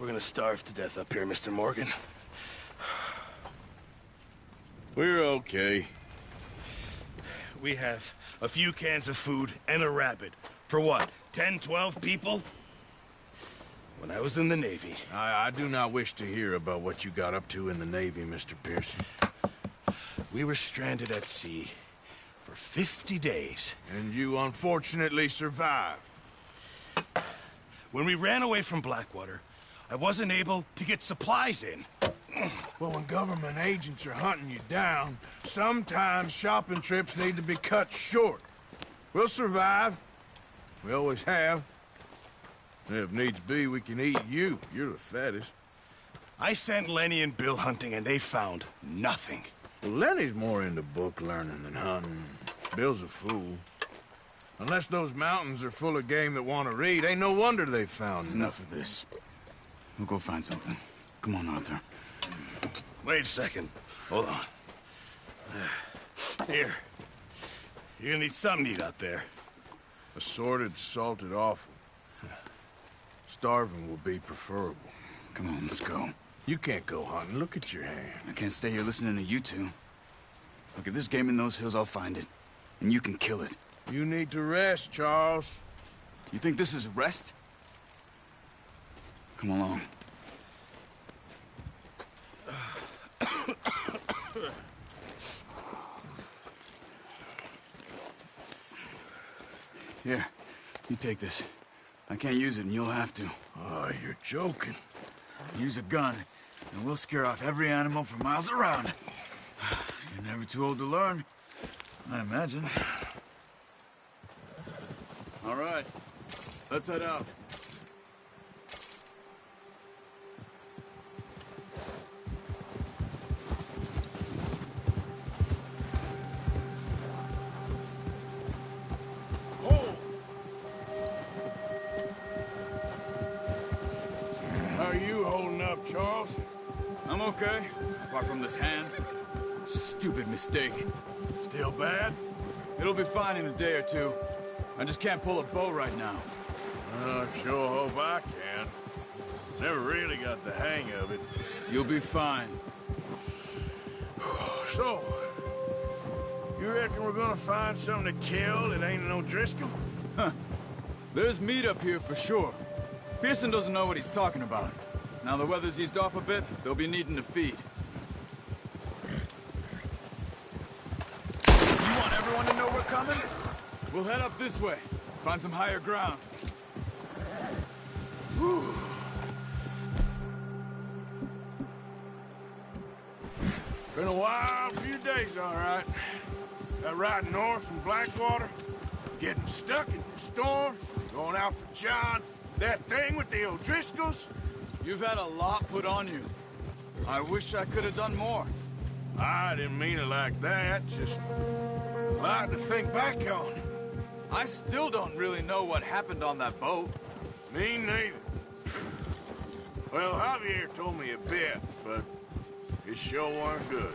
We're gonna starve to death up here, Mr. Morgan. We're okay. We have a few cans of food and a rabbit. For what, 10, 12 people? When I was in the Navy... I do not wish to hear about what you got up to in the Navy, Mr. Pearson. We were stranded at sea for 50 days. And you unfortunately survived. When we ran away from Blackwater, I wasn't able to get supplies in. Well, when government agents are hunting you down, sometimes shopping trips need to be cut short. We'll survive. We always have. If needs be, we can eat you. You're the fattest. I sent Lenny and Bill hunting, and they found nothing. Well, Lenny's more into book learning than hunting. Bill's a fool. Unless those mountains are full of game that want to read, ain't no wonder they found Enough of this. We'll go find something. Come on, Arthur. Wait a second. Hold on. Here. You're gonna need something to eat out there. Assorted, salted offal. Starving will be preferable. Come on, let's go. You can't go hunting. Look at your hand. I can't stay here listening to you two. Look, if there's game in those hills, I'll find it. And you can kill it. You need to rest, Charles. You think this is rest? Come along. Here, you take this. I can't use it, and you'll have to. Oh, you're joking. Use a gun, and we'll scare off every animal for miles around. You're never too old to learn, I imagine. All right, let's head out. How are you holding up, Charles? I'm okay, apart from this hand. Stupid mistake. Still bad? It'll be fine in a day or two. I just can't pull a bow right now. I sure hope I can. Never really got the hang of it. You'll be fine. So, you reckon we're gonna find something to kill that ain't no Driscoll? Huh. There's meat up here for sure. Pearson doesn't know what he's talking about. Now the weather's eased off a bit, they'll be needing to feed. You want everyone to know we're coming? We'll head up this way. Find some higher ground. Whew. Been a wild few days, all right. That ride north from Blackwater, getting stuck in the storm, going out for John, that thing with the O'Driscolls. You've had a lot put on you. I wish I could have done more. I didn't mean it like that, just a lot to think back on. I still don't really know what happened on that boat. Me neither. Well, Javier told me a bit, but it sure weren't good.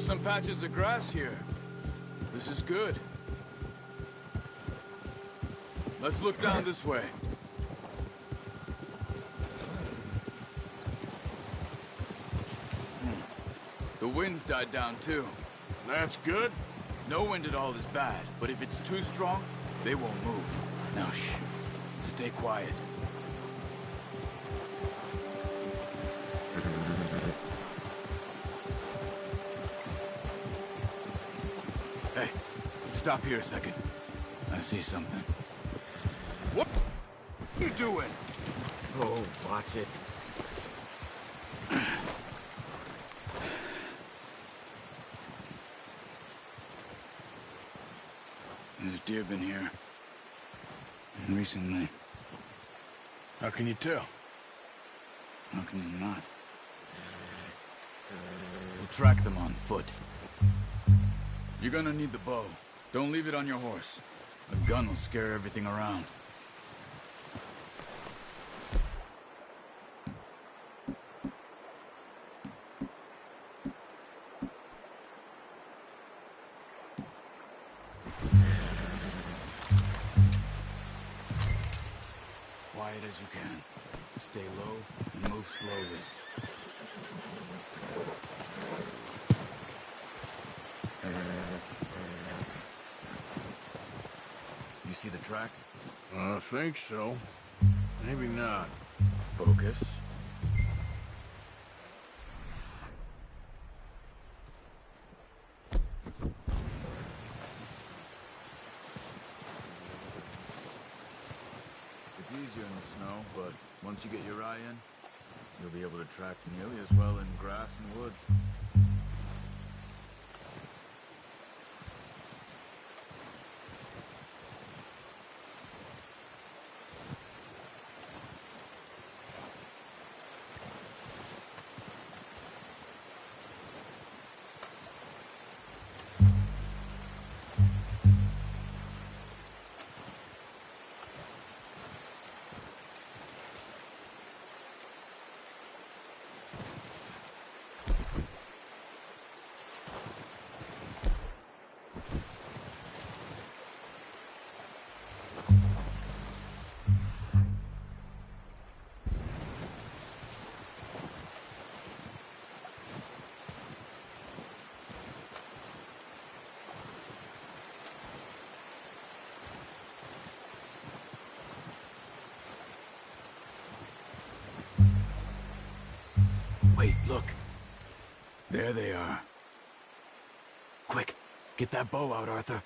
some patches of grass here. This is good. Let's look down this way. The wind's died down too. That's good. No wind at all is bad, but if it's too strong, they won't move. Now shh. Stay quiet. Hey, stop here a second. I see something. What are you doing? Oh, watch it. There's deer been here. Recently. How can you tell? How can you not? We'll track them on foot. You're gonna need the bow. Don't leave it on your horse. A gun will scare everything around. Quiet as you can. Stay low and move slowly. You see the tracks? I think so. Maybe not. Focus. It's easier in the snow, but once you get your eye in, you'll be able to track nearly as well in grass and woods. Wait, look. There they are. Quick, get that bow out, Arthur.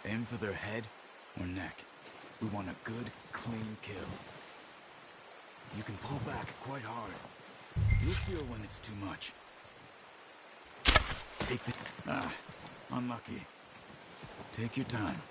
Aim for their head or neck. We want a good, clean kill. You can pull back quite hard. You'll feel when it's too much. Take the... Ah, unlucky. Take your time.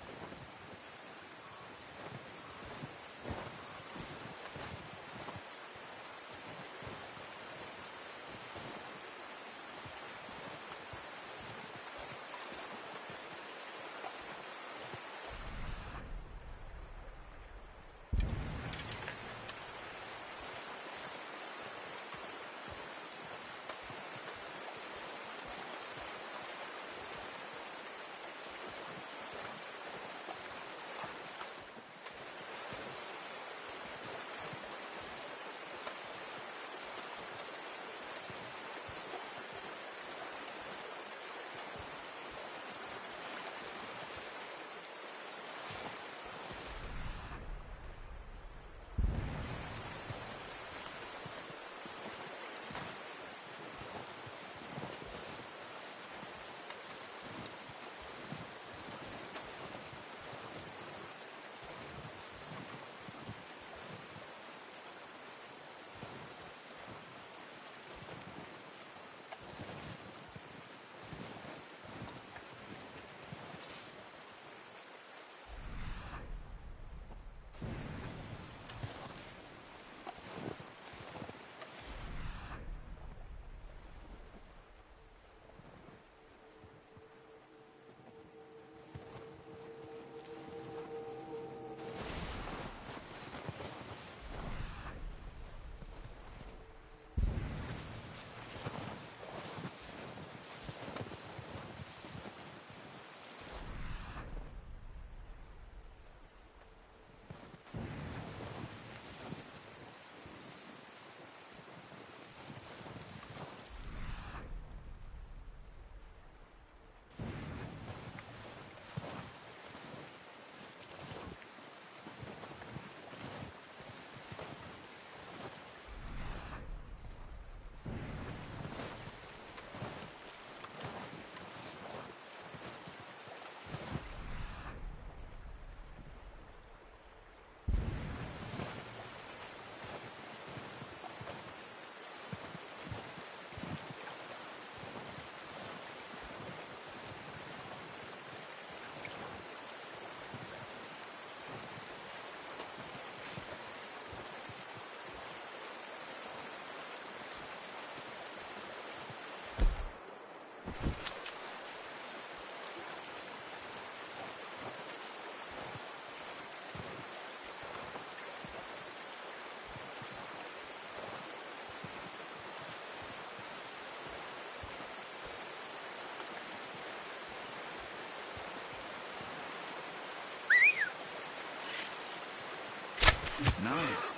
Nice.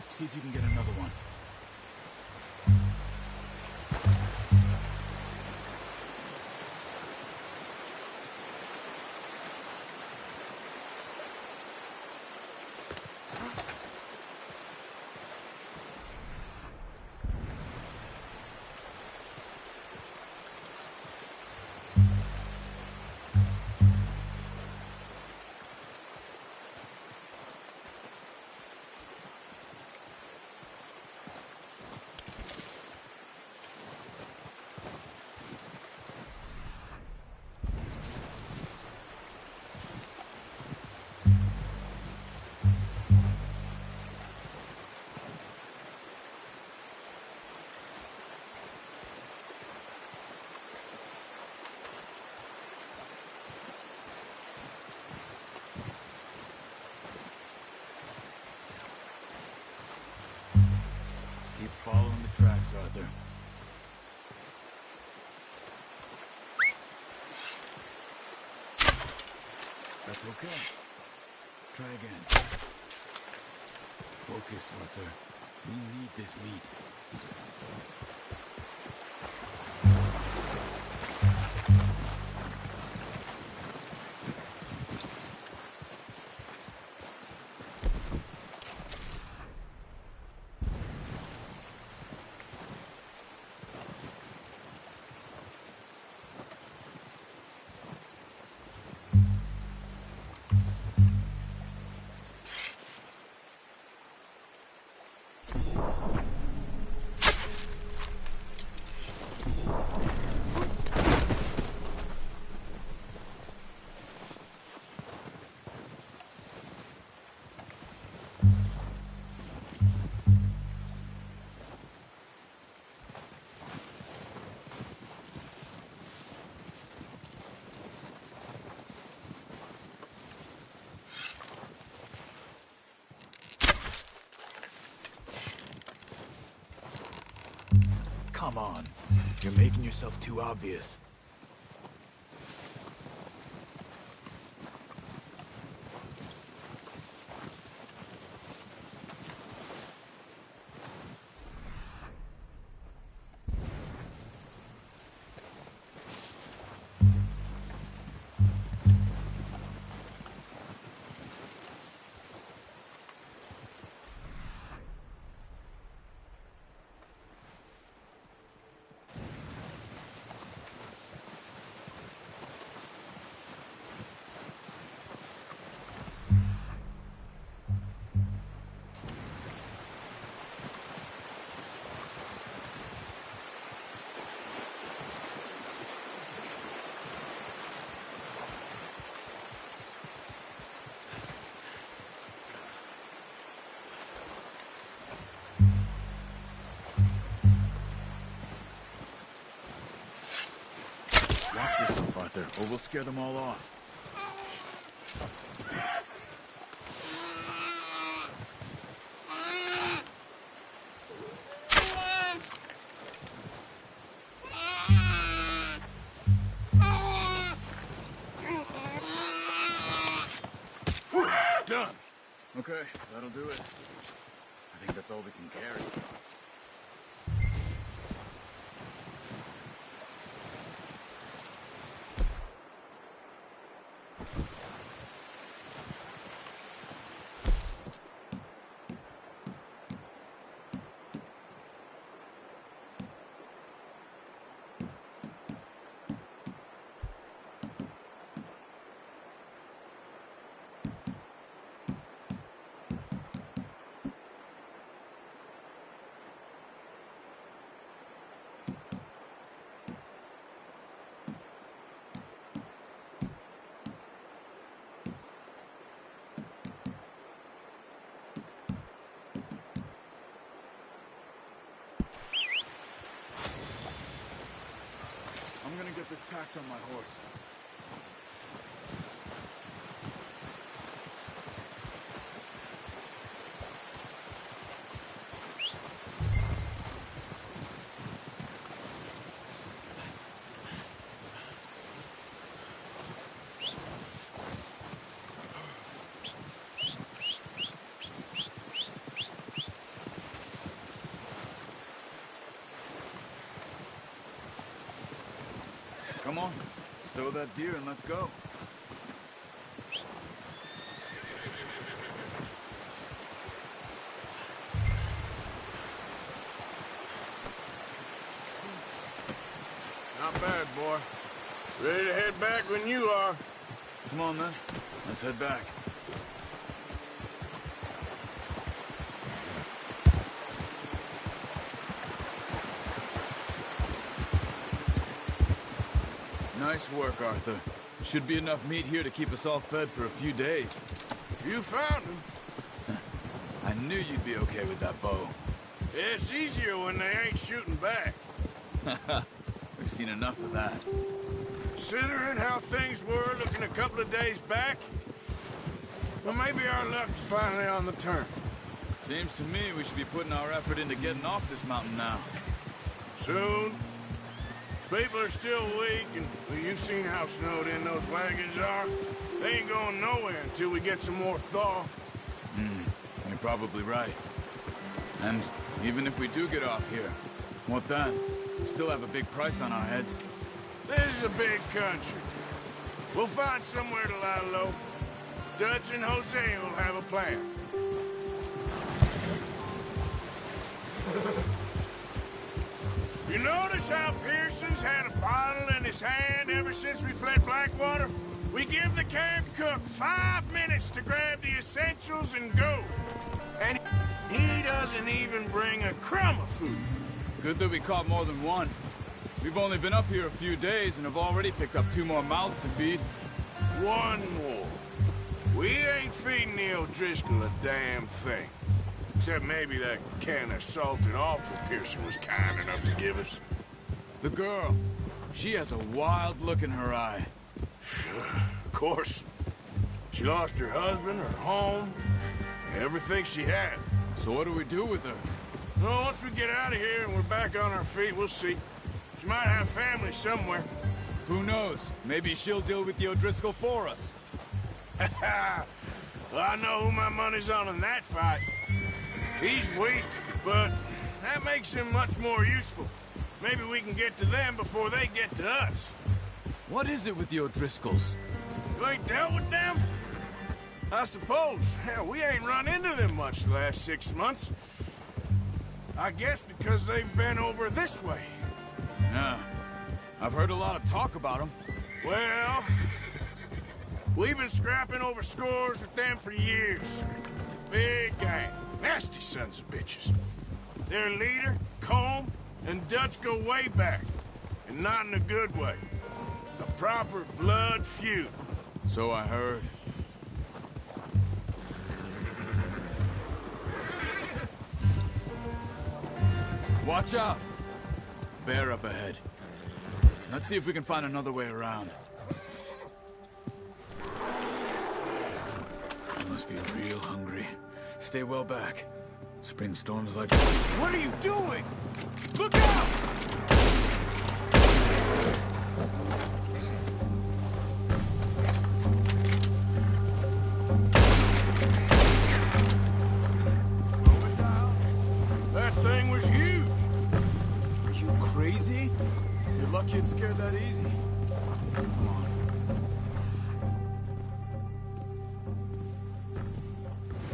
See if you can get another one. Keep following the tracks, Arthur. That's okay. Try again. Focus, Arthur. We need this meat. Come on. You're making yourself too obvious. Watch yourself, Arthur, or we'll scare them all off. Done. Okay, that'll do it. I think that's all we can carry. I'm gonna get this packed on my horse. kill that deer and let's go. Not bad, boy. Ready to head back when you are. Come on, then. Let's head back. Nice work, Arthur. Should be enough meat here to keep us all fed for a few days. You found him. I knew you'd be okay with that bow. It's easier when they ain't shooting back. We've seen enough of that. Considering how things were looking a couple of days back, well, maybe our luck's finally on the turn. Seems to me we should be putting our effort into getting off this mountain now. Soon. People are still weak, and well, you've seen how snowed in those wagons are. They ain't going nowhere until we get some more thaw. You're probably right. And even if we do get off here, what then? We still have a big price on our heads. This is a big country. We'll find somewhere to lie low. Dutch and Jose will have a plan. You notice how Pearson's had a bottle in his hand ever since we fled Blackwater? We give the camp cook 5 minutes to grab the essentials and go. And he doesn't even bring a crumb of food. Good that we caught more than one. We've only been up here a few days and have already picked up 2 more mouths to feed. One more. We ain't feeding the O'Driscoll a damn thing. Except maybe that can of salted offal Pearson was kind enough to give us. The girl, she has a wild look in her eye. Of course. She lost her husband, her home, everything she had. So what do we do with her? Well, once we get out of here and we're back on our feet, we'll see. She might have family somewhere. Who knows? Maybe she'll deal with the O'Driscoll for us. Well, I know who my money's on in that fight. He's weak, but that makes him much more useful. Maybe we can get to them before they get to us. What is it with the O'Driscolls? You ain't dealt with them? I suppose. Hell, we ain't run into them much the last 6 months. I guess because they've been over this way. Yeah. I've heard a lot of talk about them. Well, we've been scrapping over scores with them for years. Big gang. Nasty sons of bitches. Their leader, Colm, and Dutch go way back. And not in a good way. A proper blood feud. So I heard. Watch out! Bear up ahead. Let's see if we can find another way around. You must be real hungry. Stay well back. Spring storms like... What are you doing? Look out! That thing was huge. Are you crazy? You're lucky it scared that easy. Come on.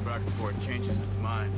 Back before it changes its mind.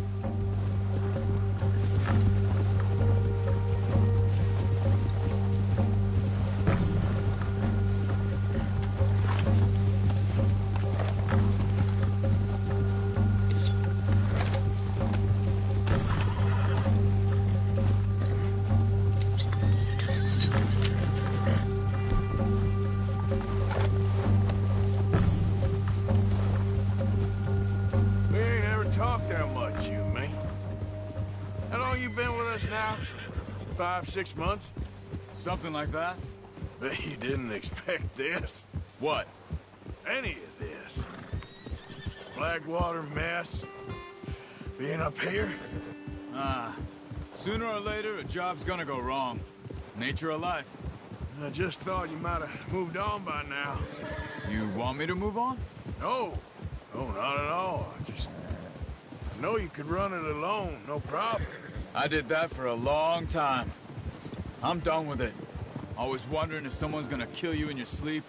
We ain't ever talked that much, you and me. How long you been with us now? 5, 6 months? Something like that? Bet you didn't expect this. What? Any of this. Blackwater mess. Being up here. Sooner or later, a job's gonna go wrong. Nature of life. I just thought you might have moved on by now. You want me to move on? No. No, not at all. I know you could run it alone, no problem. I did that for a long time. I'm done with it. Always wondering if someone's gonna kill you in your sleep?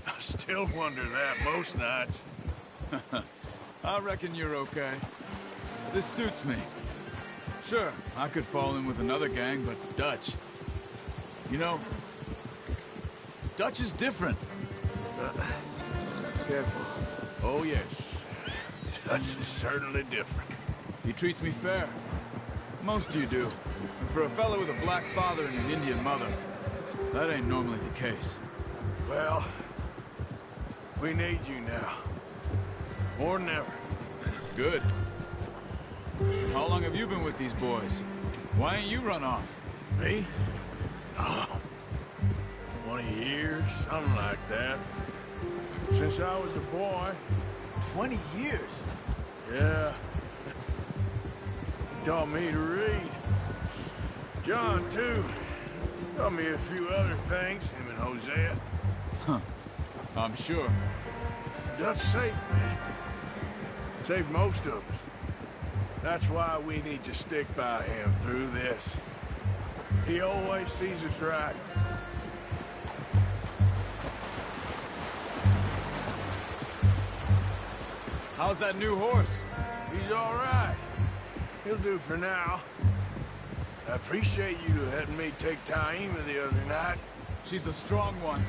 I still wonder that most nights. I reckon you're okay. This suits me. Sure, I could fall in with another gang, but Dutch... You know, Dutch is different. Careful. Oh, yes. Dutch is certainly different. He treats me fair. Most of you do. And for a fellow with a black father and an Indian mother, that ain't normally the case. Well, we need you now. More than ever. Good. And how long have you been with these boys? Why ain't you run off? Me? Oh, 20 years, something like that. Since I was a boy. 20 years? Yeah. He taught me to read. John, too. Taught me a few other things, him and Hosea. Huh. I'm sure. Dutch saved me. Saved most of us. That's why we need to stick by him through this. He always sees us right. How's that new horse? He's all right. He'll do for now. I appreciate you letting me take Taima the other night. She's a strong one.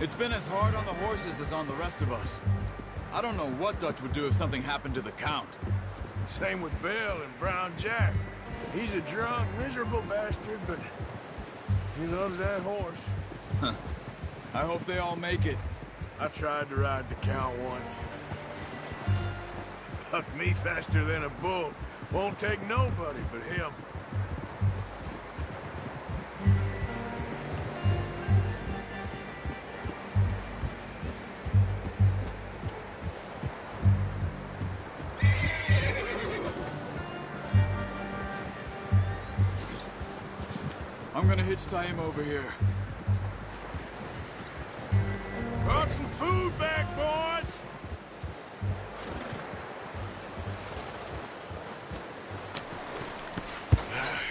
It's been as hard on the horses as on the rest of us. I don't know what Dutch would do if something happened to the Count. Same with Bill and Brown Jack. He's a drunk, miserable bastard, but he loves that horse. Huh. I hope they all make it. I tried to ride the Count once. Bucked me faster than a bull. Won't take nobody but him. I'm gonna hitch Taima over here. Brought some food back, boys!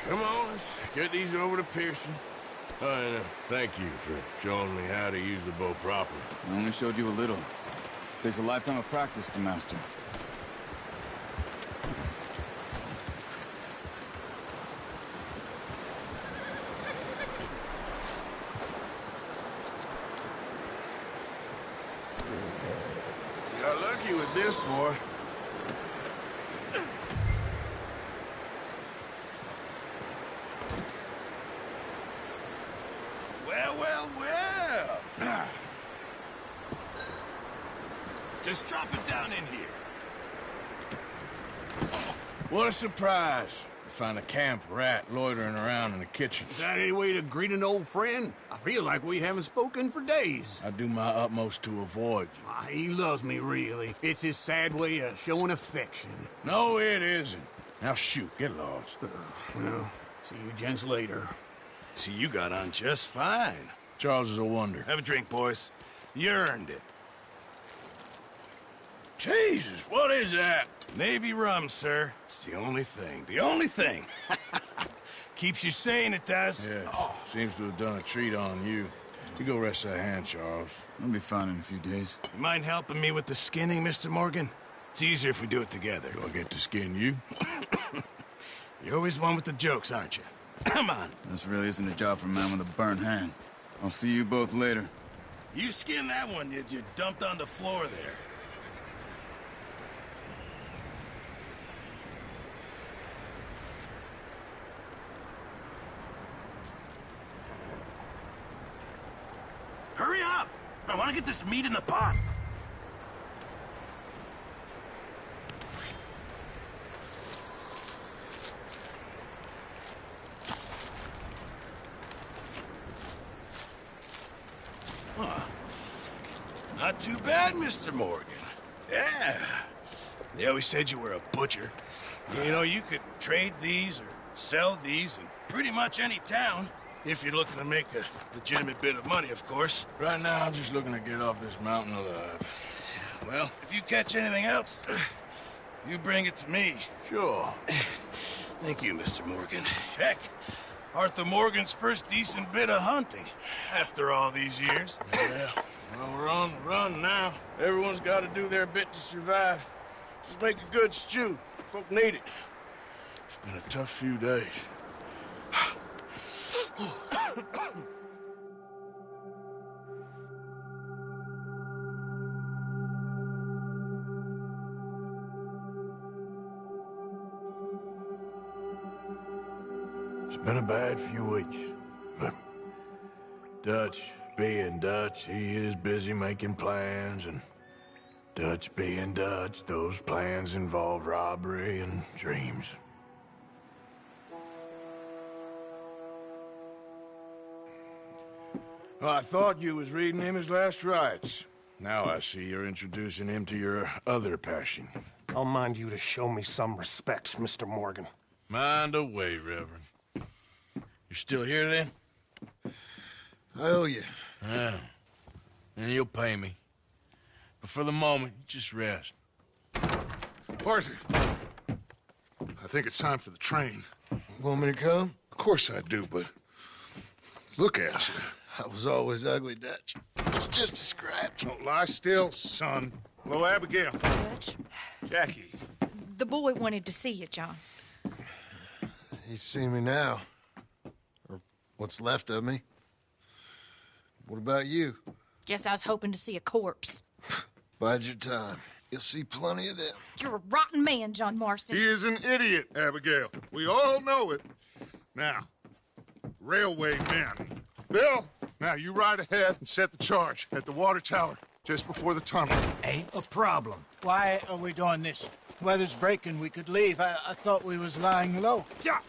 Come on, let's get these over to Pearson. And thank you for showing me how to use the bow properly. I only showed you a little. Takes a lifetime of practice to master. Got lucky with this, boy. Well. Just drop it down in here. What a surprise. To find a camp rat loitering around in the kitchen. Is that any way to greet an old friend? I feel like we haven't spoken for days. I do my utmost to avoid you. He loves me, really. It's his sad way of showing affection. No, it isn't. Now shoot, get lost. Well, see you gents later. See, you got on just fine. Charles is a wonder. Have a drink, boys. You earned it. Jesus, what is that? Navy rum, sir. It's the only thing. The only thing. Keeps you sane, it does. Yes, seems to have done a treat on you. You go rest that hand, Charles. I'll be fine in a few days. You mind helping me with the skinning, Mr. Morgan? It's easier if we do it together. Do I get to skin you? You're always one with the jokes, aren't you? Come on. This really isn't a job for a man with a burnt hand. I'll see you both later. You skin that one you dumped on the floor there. Hurry up! I want to get this meat in the pot. Not too bad, Mr. Morgan. Yeah. They always said you were a butcher. You know, you could trade these or sell these in pretty much any town. If you're looking to make a legitimate bit of money, of course. Right now, I'm just looking to get off this mountain alive. Well, if you catch anything else, you bring it to me. Sure. Thank you, Mr. Morgan. Heck, Arthur Morgan's first decent bit of hunting after all these years. Yeah, well, we're on the run now. Everyone's got to do their bit to survive. Just make a good stew. Folk need it. It's been a tough few days. It's been a bad few weeks, but Dutch being Dutch, he is busy making plans, and Dutch being Dutch, those plans involve robbery and dreams. Well, I thought you was reading him his last rites. Now I see you're introducing him to your other passion. I'll mind you to show me some respect, Mr. Morgan. Mind away, Reverend. You're still here, then? I owe you. Yeah. And you'll pay me. But for the moment, just rest. Arthur, I think it's time for the train. Want me to come? Of course I do, but look at you. I was always ugly, Dutch. It's just a scratch. Don't lie still, son. Hello, Abigail. Dutch, Jackie. the boy wanted to see you, John. He's seen me now. Or what's left of me. What about you? Guess I was hoping to see a corpse. Bide your time. You'll see plenty of them. You're a rotten man, John Marston. He is an idiot, Abigail. We all know it. Now, railway men. Bill, now you ride ahead and set the charge at the water tower just before the tunnel. Ain't a problem. Why are we doing this? Weather's breaking, we could leave. I thought we was lying low. Yeah,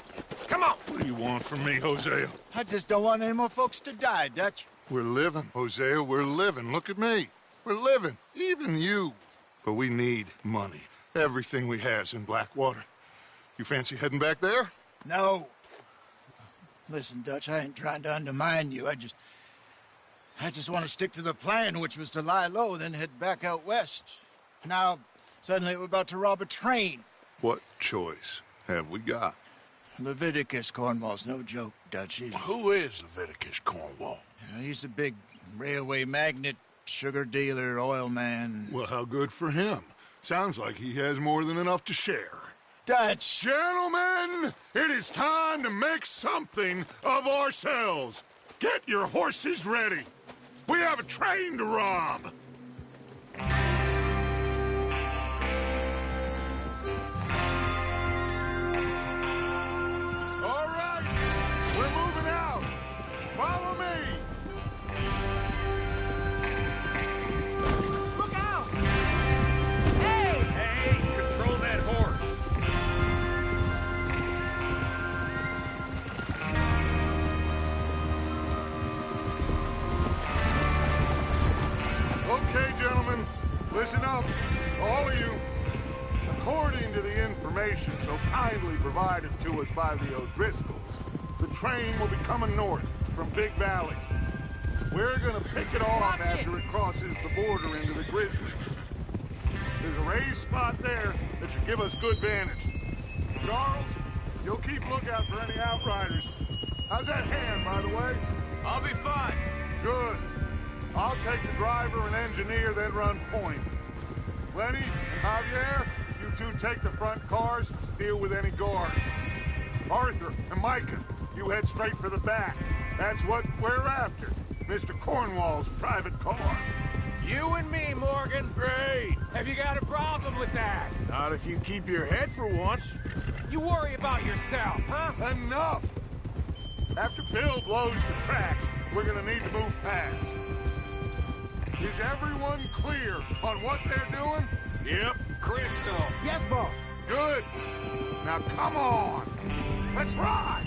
come on. What do you want from me, Hosea? I just don't want any more folks to die, Dutch. We're living, Hosea, we're living. Look at me. We're living, even you. But we need money. Everything we has in Blackwater. You fancy heading back there? No. Listen, Dutch, I ain't trying to undermine you. I just want to stick to the plan, which was to lie low, then head back out west. Now, suddenly we're about to rob a train. What choice have we got? Leviticus Cornwall's no joke, Dutch. Who is Leviticus Cornwall? He's a big railway magnate, sugar dealer, oil man. Well, how good for him. Sounds like he has more than enough to share. Dutch! Gentlemen, it is time to make something of ourselves. Get your horses ready. We have a train to rob. All right, we're moving out. Follow me. Look out! Hey! Hey, control that horse. Okay, gentlemen, listen up, all of you. According to the information so kindly provided to us by the O'Driscolls, the train will be coming north from Big Valley. We're gonna pick it off after it crosses the border into the Grizzlies. There's a raised spot there that should give us good vantage. Charles, you'll keep lookout for any outriders. How's that hand, by the way? I'll be fine. Good. I'll take the driver and engineer, then run point. Lenny and Javier, you two take the front cars, deal with any guards. Arthur and Micah, you head straight for the back. That's what we're after. Mr. Cornwall's private car. You and me, Morgan. Great. Have you got a problem with that? Not if you keep your head for once. You worry about yourself, huh? Enough! After Bill blows the tracks, we're gonna need to move fast. Is everyone clear on what they're doing? Yep. Crystal. Yes, boss. Good. Now come on. Let's ride.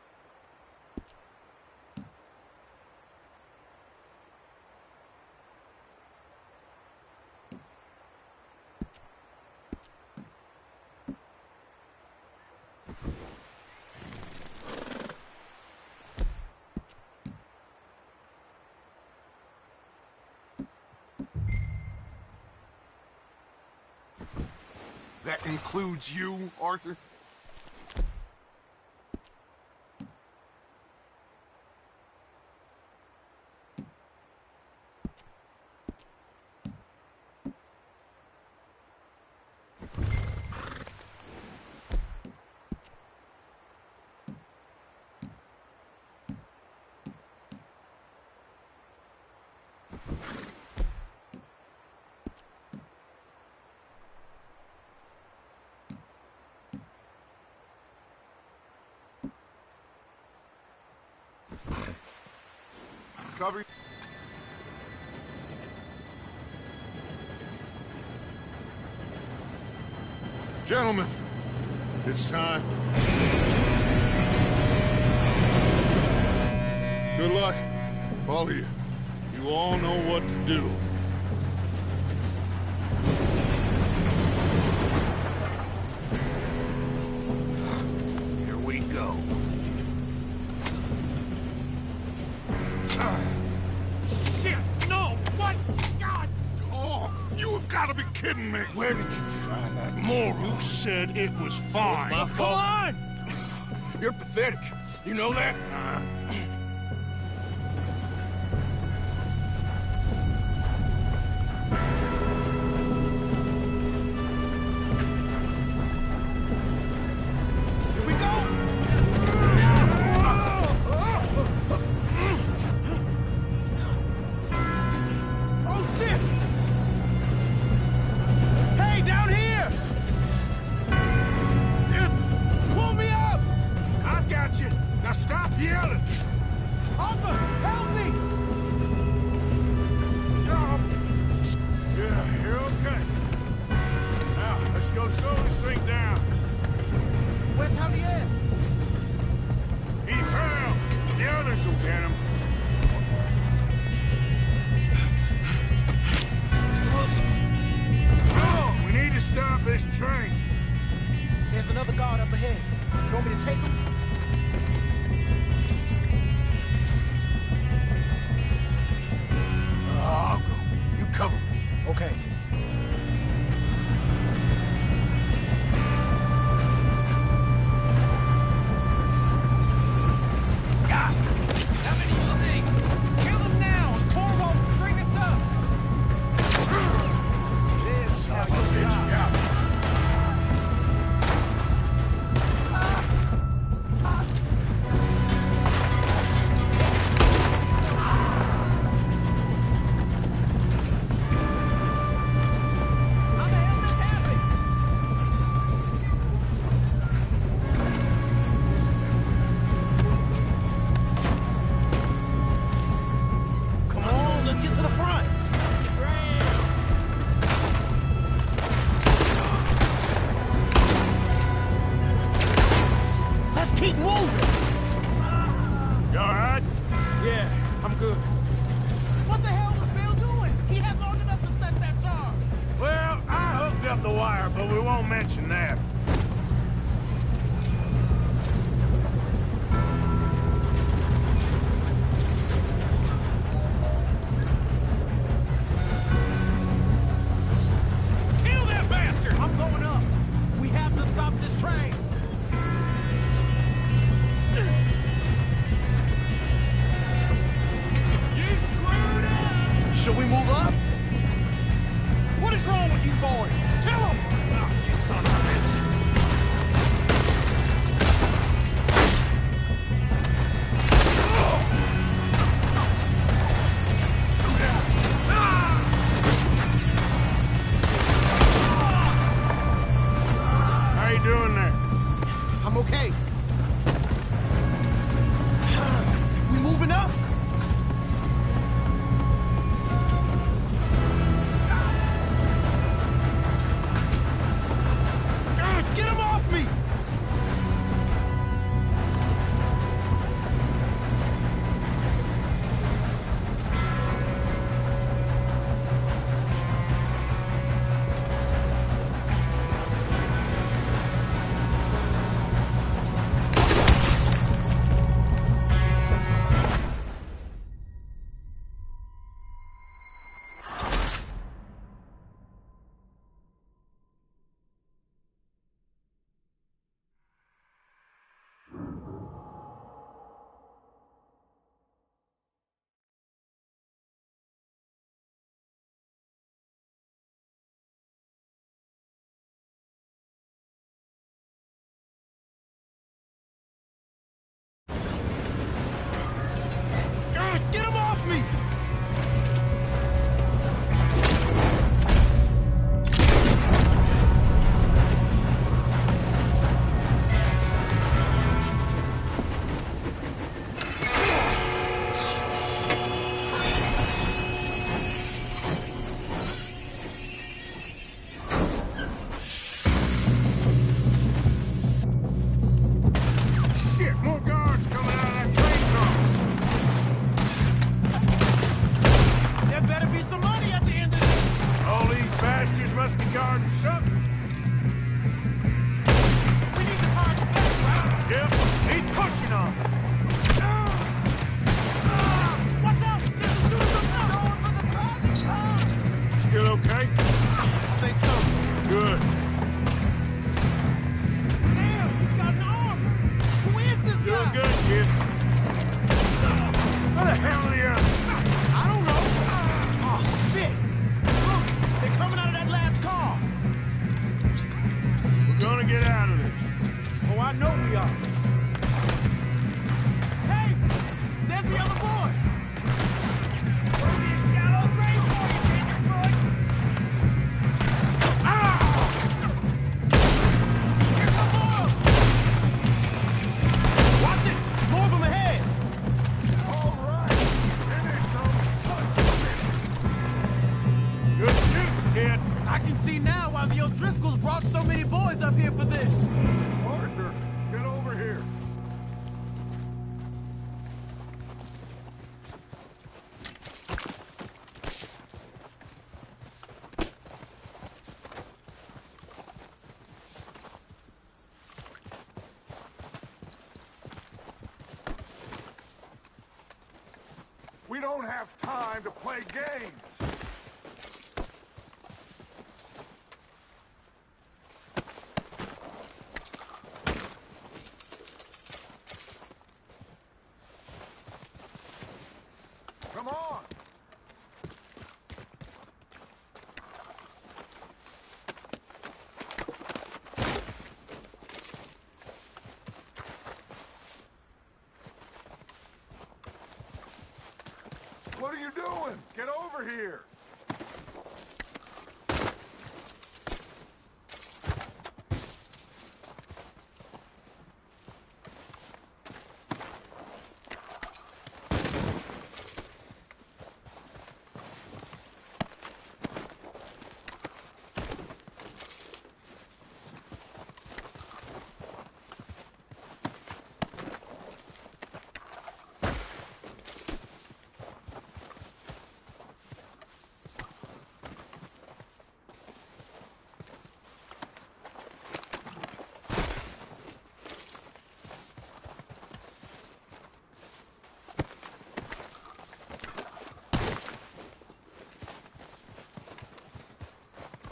That includes you, Arthur? Cover. Gentlemen, it's time. Good luck, all of you. You all know what to do. Here we go. Shit! No! What? God! Oh, you have got to be kidding me. Where did you find that moron? You said it was fine. My fault. Come on! You're pathetic. You know that? Here we go! Oh, shit! Hey, down here! Just pull me up! I've got you. Now stop yelling. Arthur, help me! Yeah, you're okay. Now, let's go slow this thing down. Where's Javier? He fell. The others will get him. Oh, we need to stop this train. There's another guard up ahead. You want me to take him? I'll go. You cover me. Okay. How many you see? Kill them now and Corvo will string us up. This I'll get you out. How the hell this happened? Come on, let's get to the front. Let's keep moving. You all right? Yeah, I'm good. What the hell was Bill doing? He had long enough to set that charge. Well, I hooked up the wire, but we won't mention that. Kill that bastard! I'm going up. We have to stop this train. You screwed up! Should we move up? What is wrong with you boys? Tell them! Oh, you son of a bitch! How you doing there? I'm okay. We moving up? bastards must be guarding something. We need to find the back route. Yep, keep pushing them. Watch out! There's a shooter going for the private. Still okay? I think so. Good. Damn, he's got an arm. Who is this guy? Doing good, kid. Where the hell are the others? I don't know. Oh, shit. Look, they're coming out of that last car. We're gonna get out of this. Oh, I know we are. Hey, there's the other boys. We'll be a shallow grave for you, Tenderfoot. Here's some more. Watch it. More of them ahead. All right. Good shooting, kid. I can see now why the O'Driscolls brought so many boys up here for this. Arthur, get over here. We don't have time to play games. Come on. What are you doing? Get over here.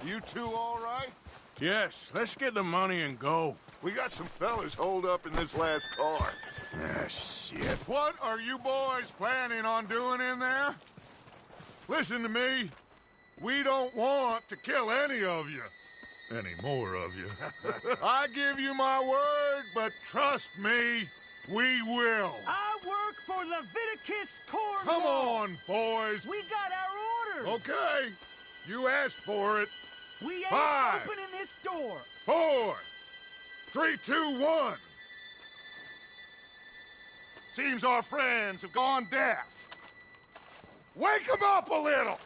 You two all right? Yes, let's get the money and go. We got some fellas holed up in this last car. Ah, shit. What are you boys planning on doing in there? Listen to me. We don't want to kill any of you. Any more of you. I give you my word, but trust me, we will. I work for Leviticus Cornwall. Come on, boys. We got our orders. Okay. You asked for it. We ain't 5, opening this door. 4, 3, 2, 1. Seems our friends have gone deaf. Wake them up a little.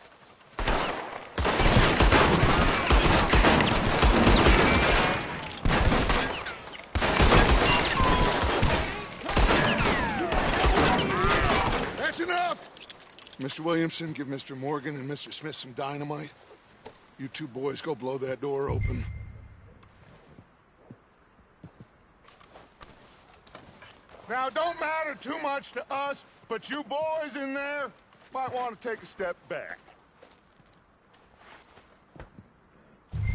That's enough. Mr. Williamson, give Mr. Morgan and Mr. Smith some dynamite. You two boys go blow that door open. Now, it don't matter too much to us, but you boys in there might want to take a step back.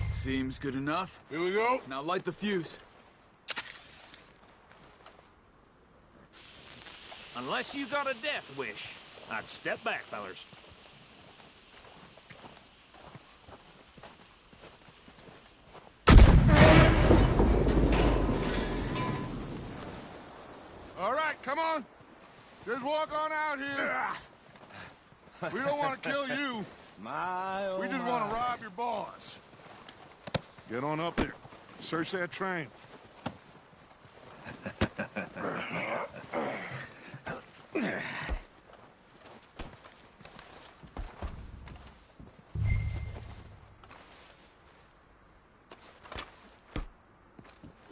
Seems good enough. Here we go. Now light the fuse. Unless you got a death wish, I'd step back, fellers. All right, come on. Just walk on out here. We don't want to kill you. We just want to rob your boss. Get on up there. Search that train.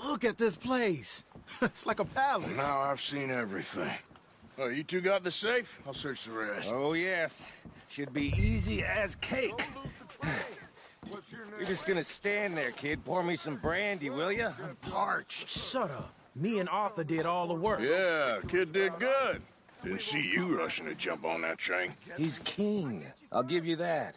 Look at this place. It's like a palace. Now I've seen everything. Oh, you two got the safe? I'll search the rest. Oh, yes. Should be easy as cake. You're just gonna stand there, kid. Pour me some brandy, will you? I'm parched. Shut up. Me and Arthur did all the work. Yeah, kid did good. Didn't see you rushing to jump on that train. He's king. I'll give you that.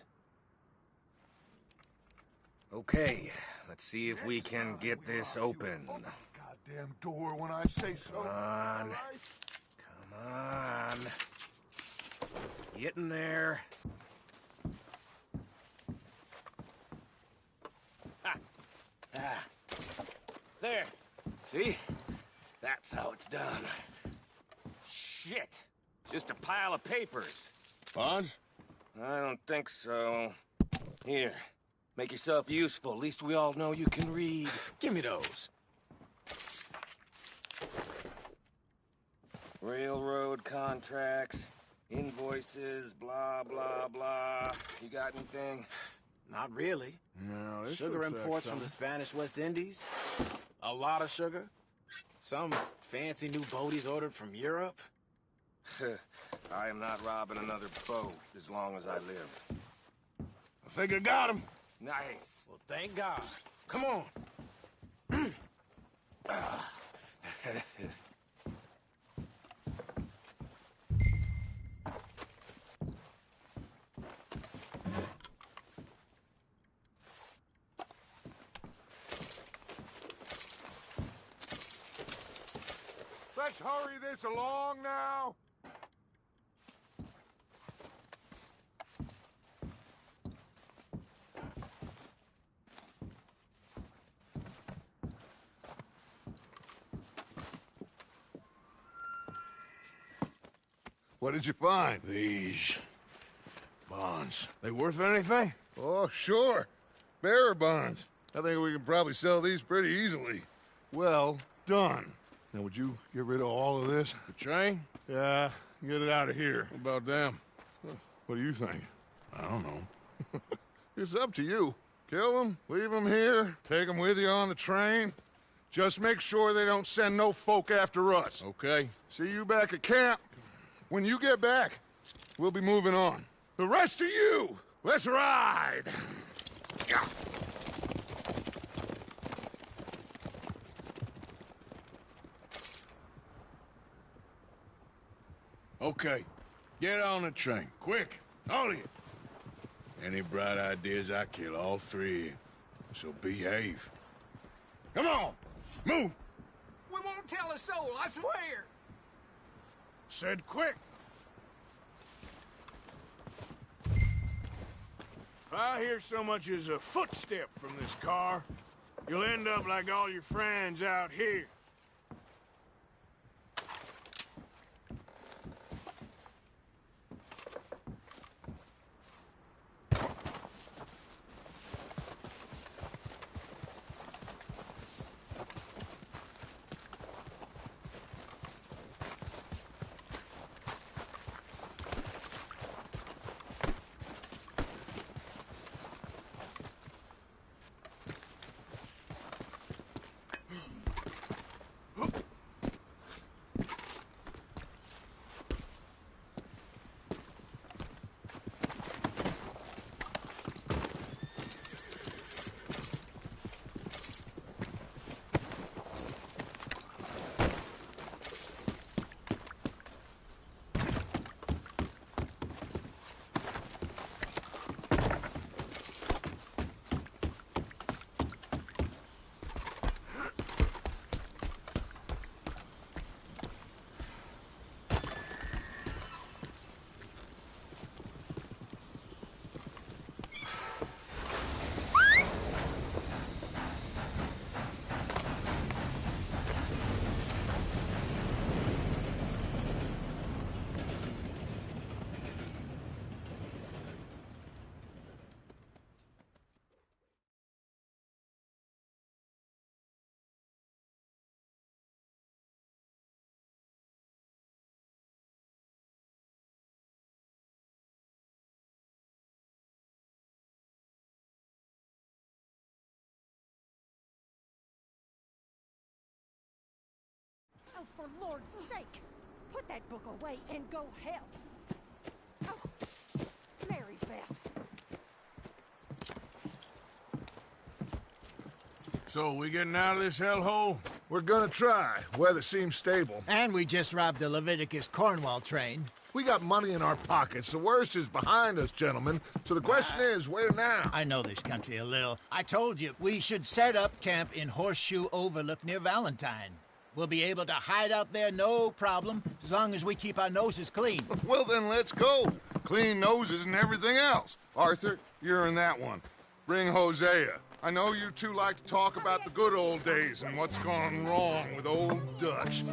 Okay, let's see if we can get this open. Goddamn door when I say so. Come on. Come on. Get in there. Ah. There. See? That's how it's done. Shit. Just a pile of papers. Bonds? I don't think so. Here. Make yourself useful. At least we all know you can read. Give me those. Railroad contracts, invoices, blah, blah, blah. You got anything? Not really. No, this Sugar looks like imports from something. the Spanish West Indies. A lot of sugar. Some fancy new boat he's ordered from Europe. I am not robbing another boat as long as I live. I think I got him. Nice. Well, thank God. Come on. Let's hurry this along now. What did you find? These bonds. They worth anything? Oh, sure. Bearer bonds. I think we can probably sell these pretty easily. Well done. Now, would you get rid of all of this? The train? Yeah, get it out of here. What about them? What do you think? I don't know. It's up to you. Kill them, leave them here, take them with you on the train. Just make sure they don't send no folk after us. Okay. See you back at camp. When you get back, we'll be moving on. The rest of you, let's ride! Okay. Get on the train. Quick. All of you. Any bright ideas, I kill all three of you. So behave. Come on! Move! We won't tell a soul, I swear! Said quick! If I hear so much as a footstep from this car, you'll end up like all your friends out here. Oh, for Lord's sake! Put that book away and go help! Oh, Mary Beth. So, we getting out of this hellhole? We're gonna try. Weather seems stable. And we just robbed the Leviticus Cornwall train. We got money in our pockets. The worst is behind us, gentlemen. So the question is, where now? I know this country a little. I told you, we should set up camp in Horseshoe Overlook near Valentine. We'll be able to hide out there, no problem, as long as we keep our noses clean. Well, then let's go. Clean noses and everything else. Arthur, you're in that one. Bring Hosea. I know you two like to talk about the good old days and what's gone wrong with old Dutch.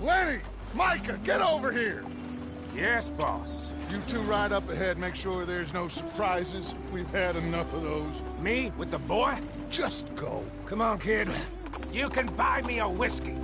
Lenny! Micah, get over here! Yes, boss. You two ride up ahead, make sure there's no surprises. We've had enough of those. Me with the boy? Just go. Come on, kid. You can buy me a whiskey.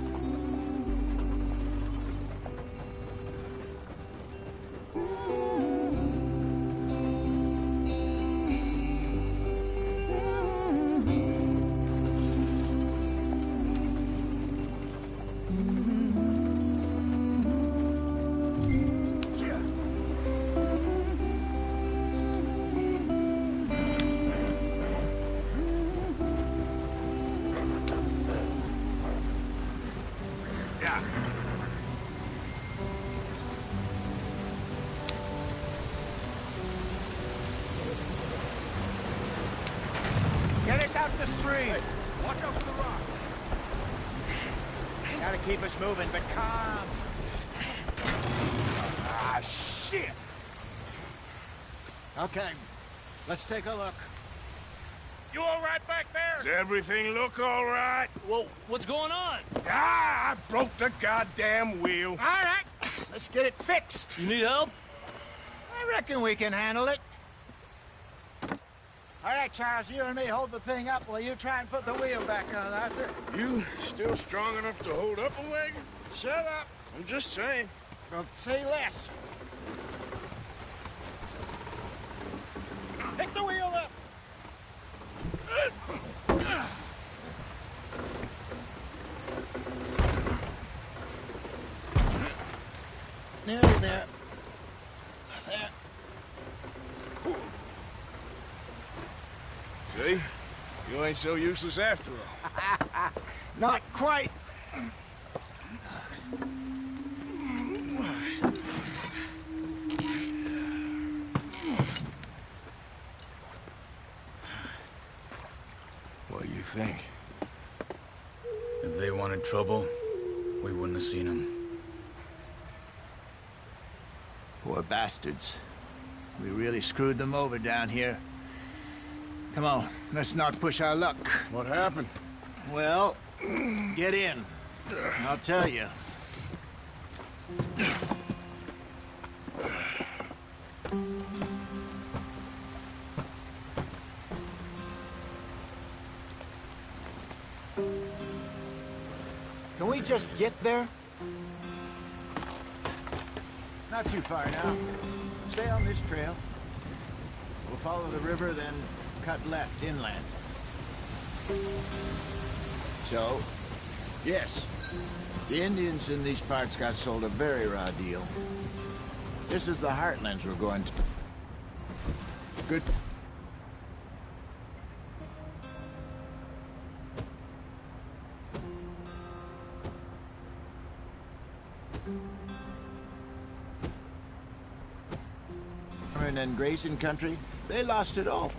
Get us out the stream. Hey, watch out for the rock. Gotta keep us moving, but calm. Ah, shit! Okay, let's take a look. You all right back there? Does everything look all right? Well, what's going on? Ah, I broke the goddamn wheel. All right, let's get it fixed. You need help? I reckon we can handle it. All right, Charles, you and me hold the thing up while you try and put the wheel back on, Arthur. You still strong enough to hold up a wagon? Shut up. I'm just saying. Don't say less. Pick the wheel up. Nearly there. There. See? You ain't so useless after all. Not quite. What do you think? If they wanted trouble, we wouldn't have seen them. Poor bastards. We really screwed them over down here. Come on, let's not push our luck. What happened? Well, get in. I'll tell you. Can we just get there? Not too far now. Stay on this trail. We'll follow the river, then cut left inland. So, yes, the Indians in these parts got sold a very raw deal. This is the heartlands we're going to. Good. Indian and grazing country, they lost it all.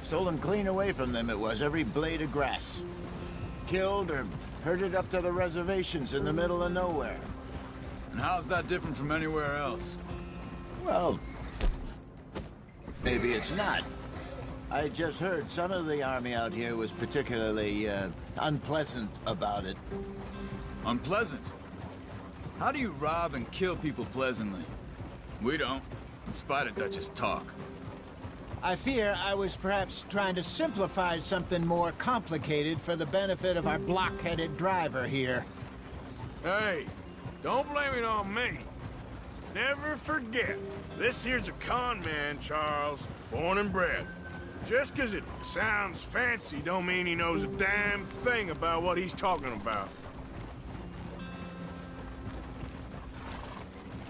Stolen clean away from them it was, every blade of grass. Killed or herded up to the reservations in the middle of nowhere. And how's that different from anywhere else? Well, maybe it's not. I just heard some of the army out here was particularly, unpleasant about it. Unpleasant? How do you rob and kill people pleasantly? We don't, in spite of Dutch's talk. I fear I was perhaps trying to simplify something more complicated for the benefit of our block-headed driver here. Hey, don't blame it on me. Never forget, this here's a con man, Charles, born and bred. Just 'cause it sounds fancy don't mean he knows a damn thing about what he's talking about.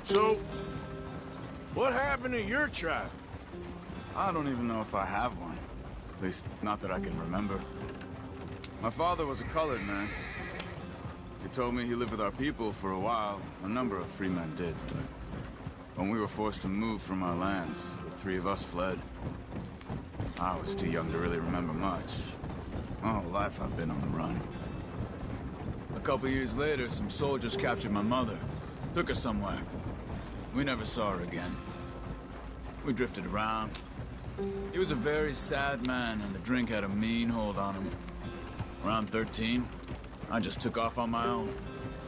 So, what happened to your tribe? I don't even know if I have one. At least, not that I can remember. My father was a colored man. He told me he lived with our people for a while. A number of free men did, but when we were forced to move from our lands, the three of us fled. I was too young to really remember much. My whole life I've been on the run. A couple years later, some soldiers captured my mother. Took her somewhere. We never saw her again. We drifted around. He was a very sad man, and the drink had a mean hold on him. Around 13, I just took off on my own.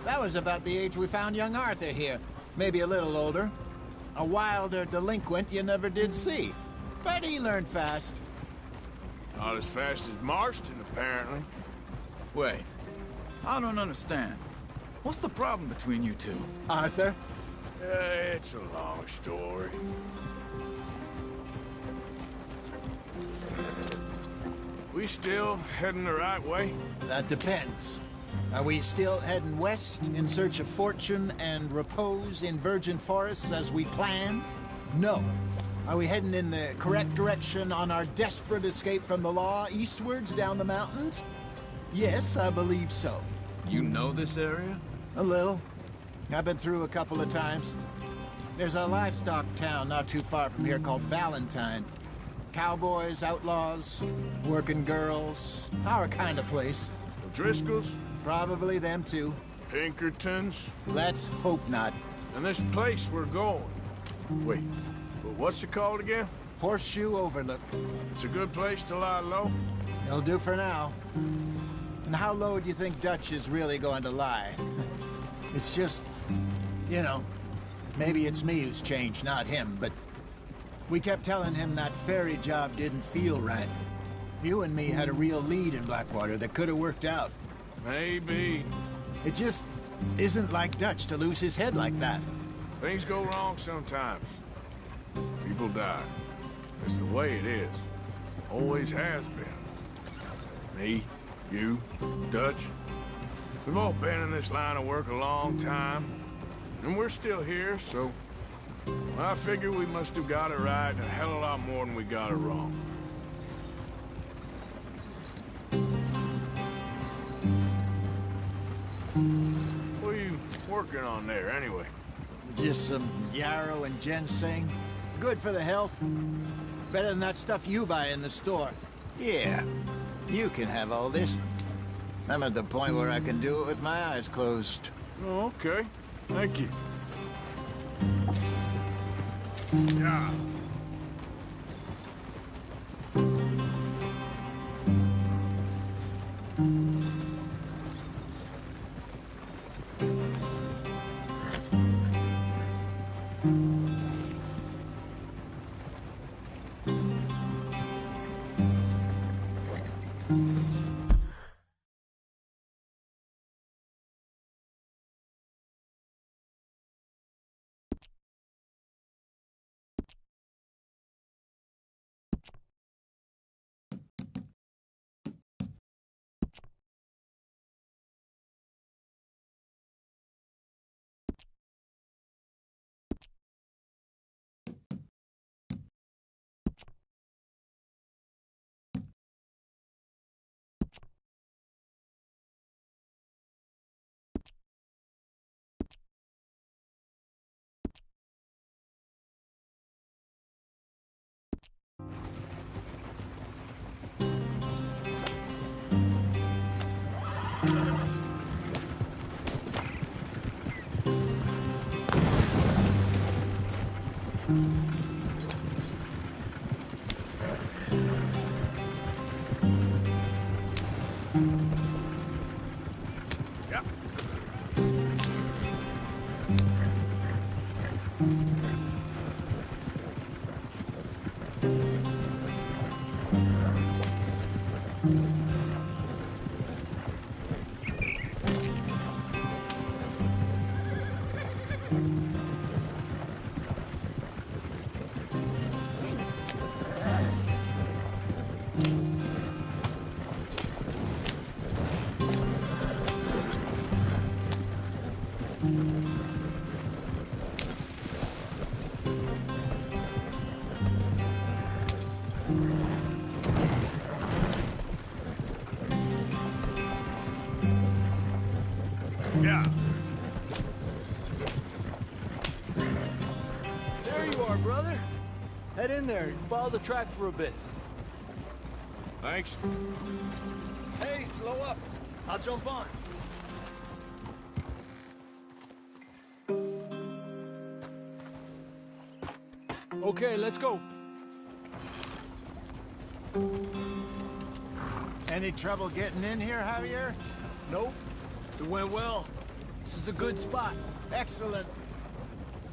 That was about the age we found young Arthur here. Maybe a little older. A wilder delinquent you never did see. But he learned fast. Not as fast as Marston, apparently. Wait, I don't understand. What's the problem between you two? Arthur? It's a long story. We still heading the right way? That depends. Are we still heading west in search of fortune and repose in virgin forests as we planned? No. Are we heading in the correct direction on our desperate escape from the law eastwards down the mountains? Yes, I believe so. You know this area? A little. I've been through a couple of times. There's a livestock town not too far from here called Valentine. Cowboys, outlaws, working girls, our kind of place. O'Driscolls? Probably them too. Pinkertons? Let's hope not. And this place we're going. Wait, but what's it called again? Horseshoe Overlook. It's a good place to lie low? It'll do for now. And how low do you think Dutch is really going to lie? It's just, you know, maybe it's me who's changed, not him, but we kept telling him that ferry job didn't feel right. You and me had a real lead in Blackwater that could have worked out. Maybe. It just isn't like Dutch to lose his head like that. Things go wrong sometimes. People die. It's the way it is. Always has been. Me, you, Dutch. We've all been in this line of work a long time. And we're still here, so I figure we must have got it right a hell of a lot more than we got it wrong. What are you working on there, anyway? Just some yarrow and ginseng. Good for the health. Better than that stuff you buy in the store. Yeah, you can have all this. I'm at the point where I can do it with my eyes closed. Oh, okay. Thank you. Yeah. Yeah. There you are, brother. Head in there and follow the track for a bit. Thanks. Hey, slow up. I'll jump on. Okay, let's go. Any trouble getting in here, Javier? Nope. It went well. This is a good spot. Excellent.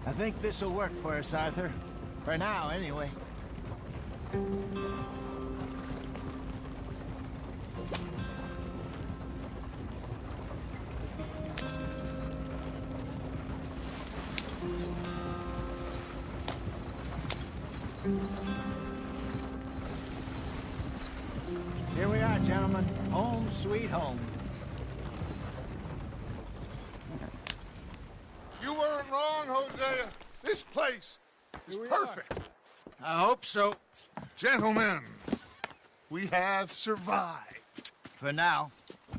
I think this'll work for us, Arthur. For now, anyway. Here we are, gentlemen. Home sweet home. You weren't wrong, Hosea. This place is perfect. I hope so. Gentlemen, we have survived. For now.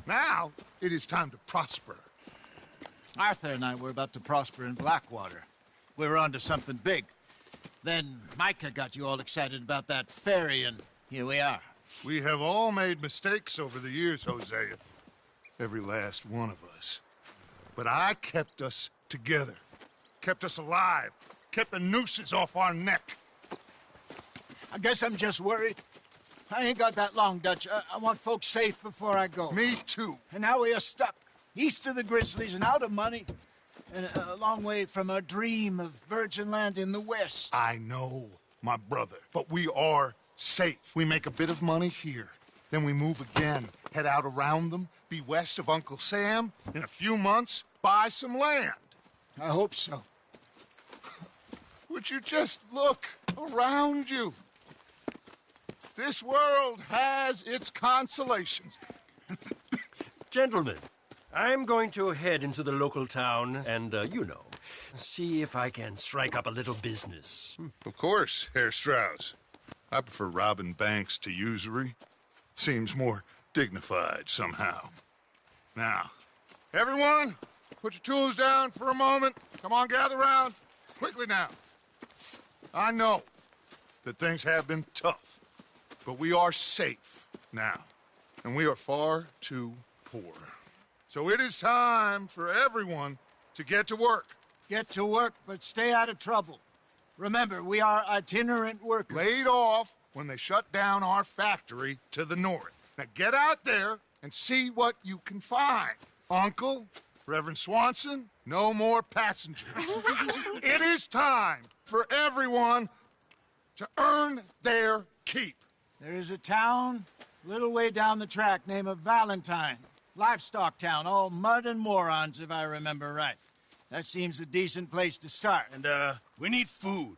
Now, it is time to prosper. Arthur and I were about to prosper in Blackwater. We were onto something big. Then Micah got you all excited about that ferry, and here we are. We have all made mistakes over the years, Hosea. Every last one of us. But I kept us together. Kept us alive. Kept the nooses off our neck. I guess I'm just worried. I ain't got that long, Dutch. I want folks safe before I go. Me too. And now we are stuck. East of the Grizzlies and out of money. And a long way from our dream of virgin land in the west. I know, my brother. But we are safe. We make a bit of money here. Then we move again. Head out around them. Be west of Uncle Sam. In a few months, buy some land. I hope so. Would you just look around you? This world has its consolations. Gentlemen, I'm going to head into the local town and, see if I can strike up a little business. Of course, Herr Strauss. I prefer robbing banks to usury. Seems more dignified somehow. Now, everyone, put your tools down for a moment. Come on, gather round. Quickly now. I know that things have been tough, but we are safe now, and we are far too poor. So it is time for everyone to get to work. Get to work, but stay out of trouble. Remember, we are itinerant workers. Laid off when they shut down our factory to the north. Now get out there and see what you can find. Uncle, Reverend Swanson, no more passengers. It is time for everyone to earn their keep. There is a town a little way down the track named Valentine. Livestock town, all mud and morons, if I remember right. That seems a decent place to start. And, we need food.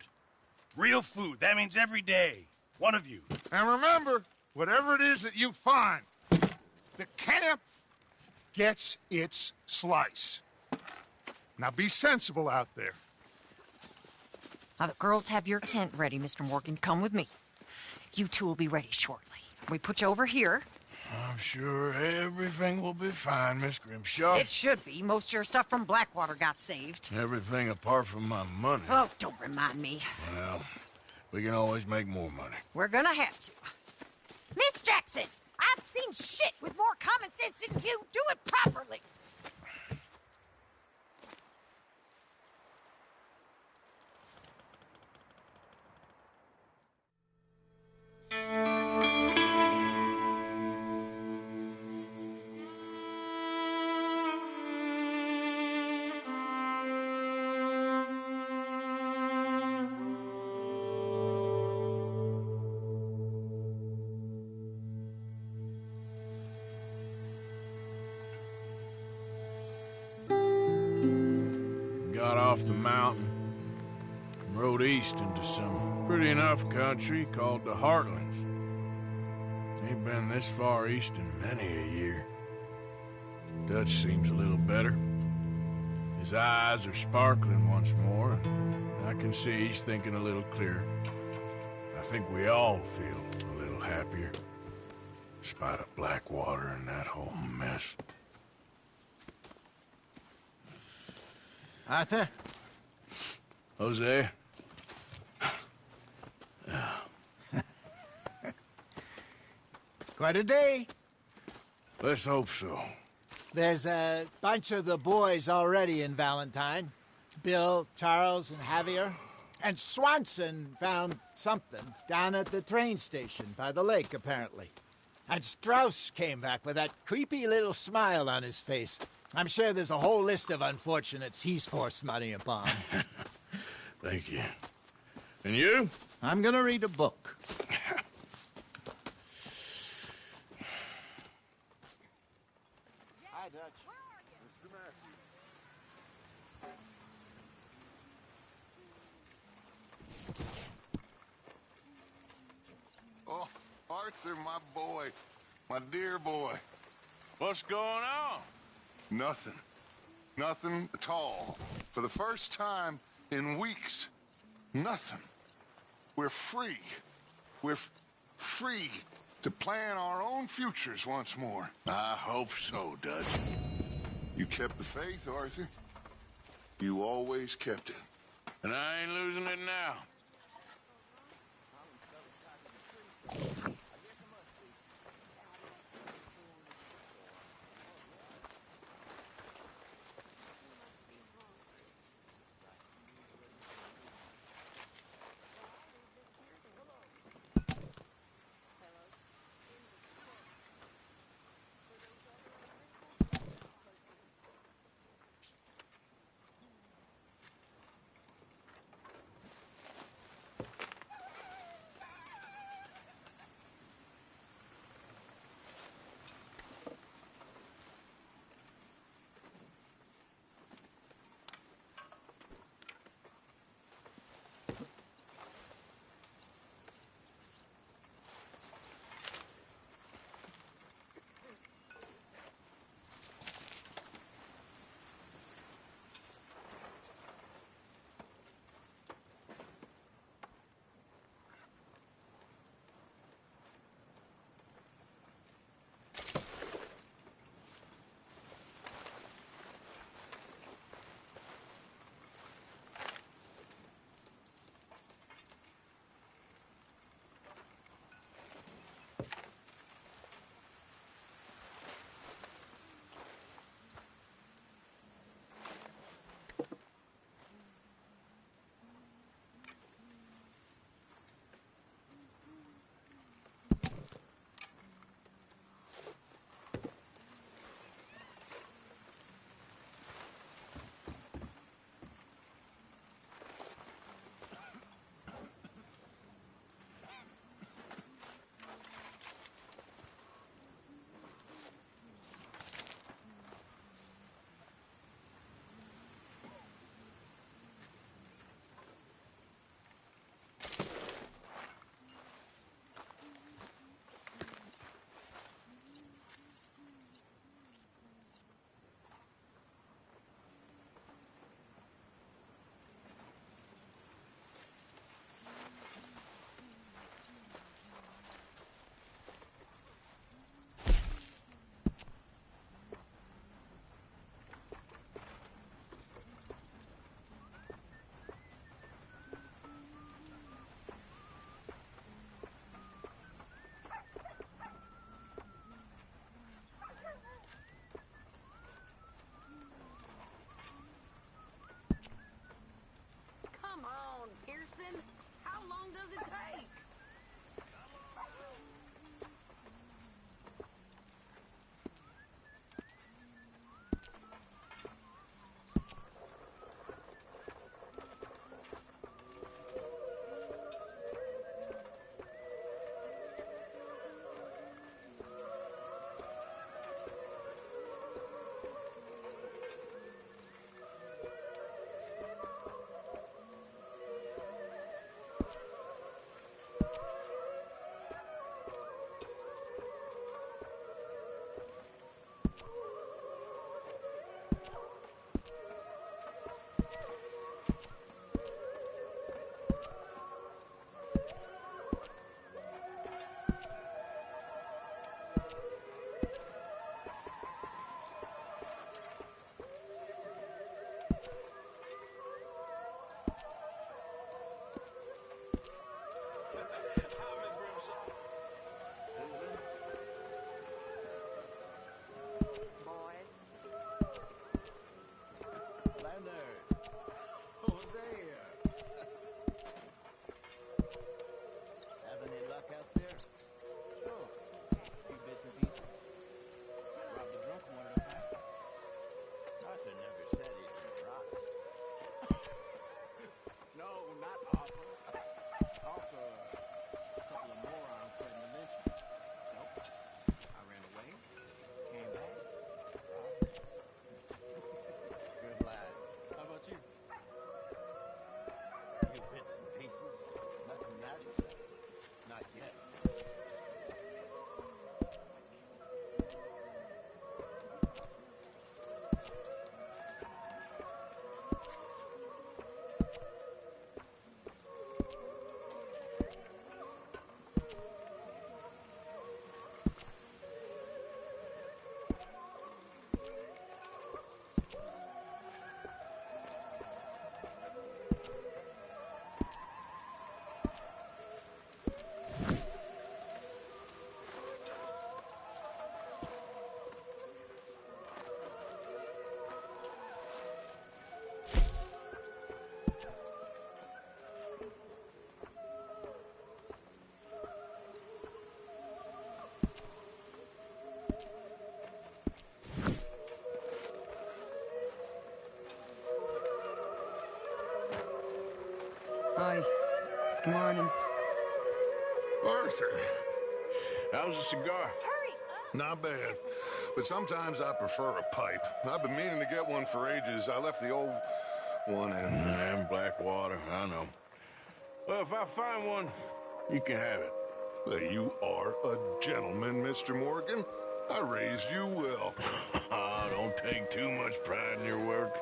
Real food. That means every day. One of you. And remember, whatever it is that you find, the camp gets its slice. Now be sensible out there. Now, the girls have your tent ready, Mr. Morgan. Come with me. You two will be ready shortly. We put you over here. I'm sure everything will be fine, Miss Grimshaw. It should be. Most of your stuff from Blackwater got saved. Everything apart from my money. Oh, don't remind me. Well, we can always make more money. We're gonna have to. Miss Jackson, I've seen shit with more common sense than you. Do it properly. off the mountain and rode east into some pretty enough country called the Heartlands. Ain't been this far east in many a year. Dutch seems a little better. His eyes are sparkling once more, and I can see he's thinking a little clearer. I think we all feel a little happier, despite of Blackwater and that whole mess. Arthur? Jose? Quite a day. Let's hope so. There's a bunch of the boys already in Valentine. Bill, Charles, and Javier. And Swanson found something down at the train station by the lake, apparently. And Strauss came back with that creepy little smile on his face. I'm sure there's a whole list of unfortunates he's forced money upon. Thank you. And you? I'm gonna read a book. Hi, Dutch. Mr. Matthews. Oh, Arthur, my boy. My dear boy. What's going on? Nothing. Nothing at all. For the first time in weeks, nothing. We're free. We're free to plan our own futures once more. I hope so, Dutch. You kept the faith, Arthur. You always kept it. And I ain't losing it now. Hi. Good morning. Arthur, how's a cigar? Hurry up! Not bad, but sometimes I prefer a pipe. I've been meaning to get one for ages. I left the old one in Blackwater, I know. Well, if I find one, you can have it. Well, you are a gentleman, Mr. Morgan. I raised you well. Don't take too much pride in your work.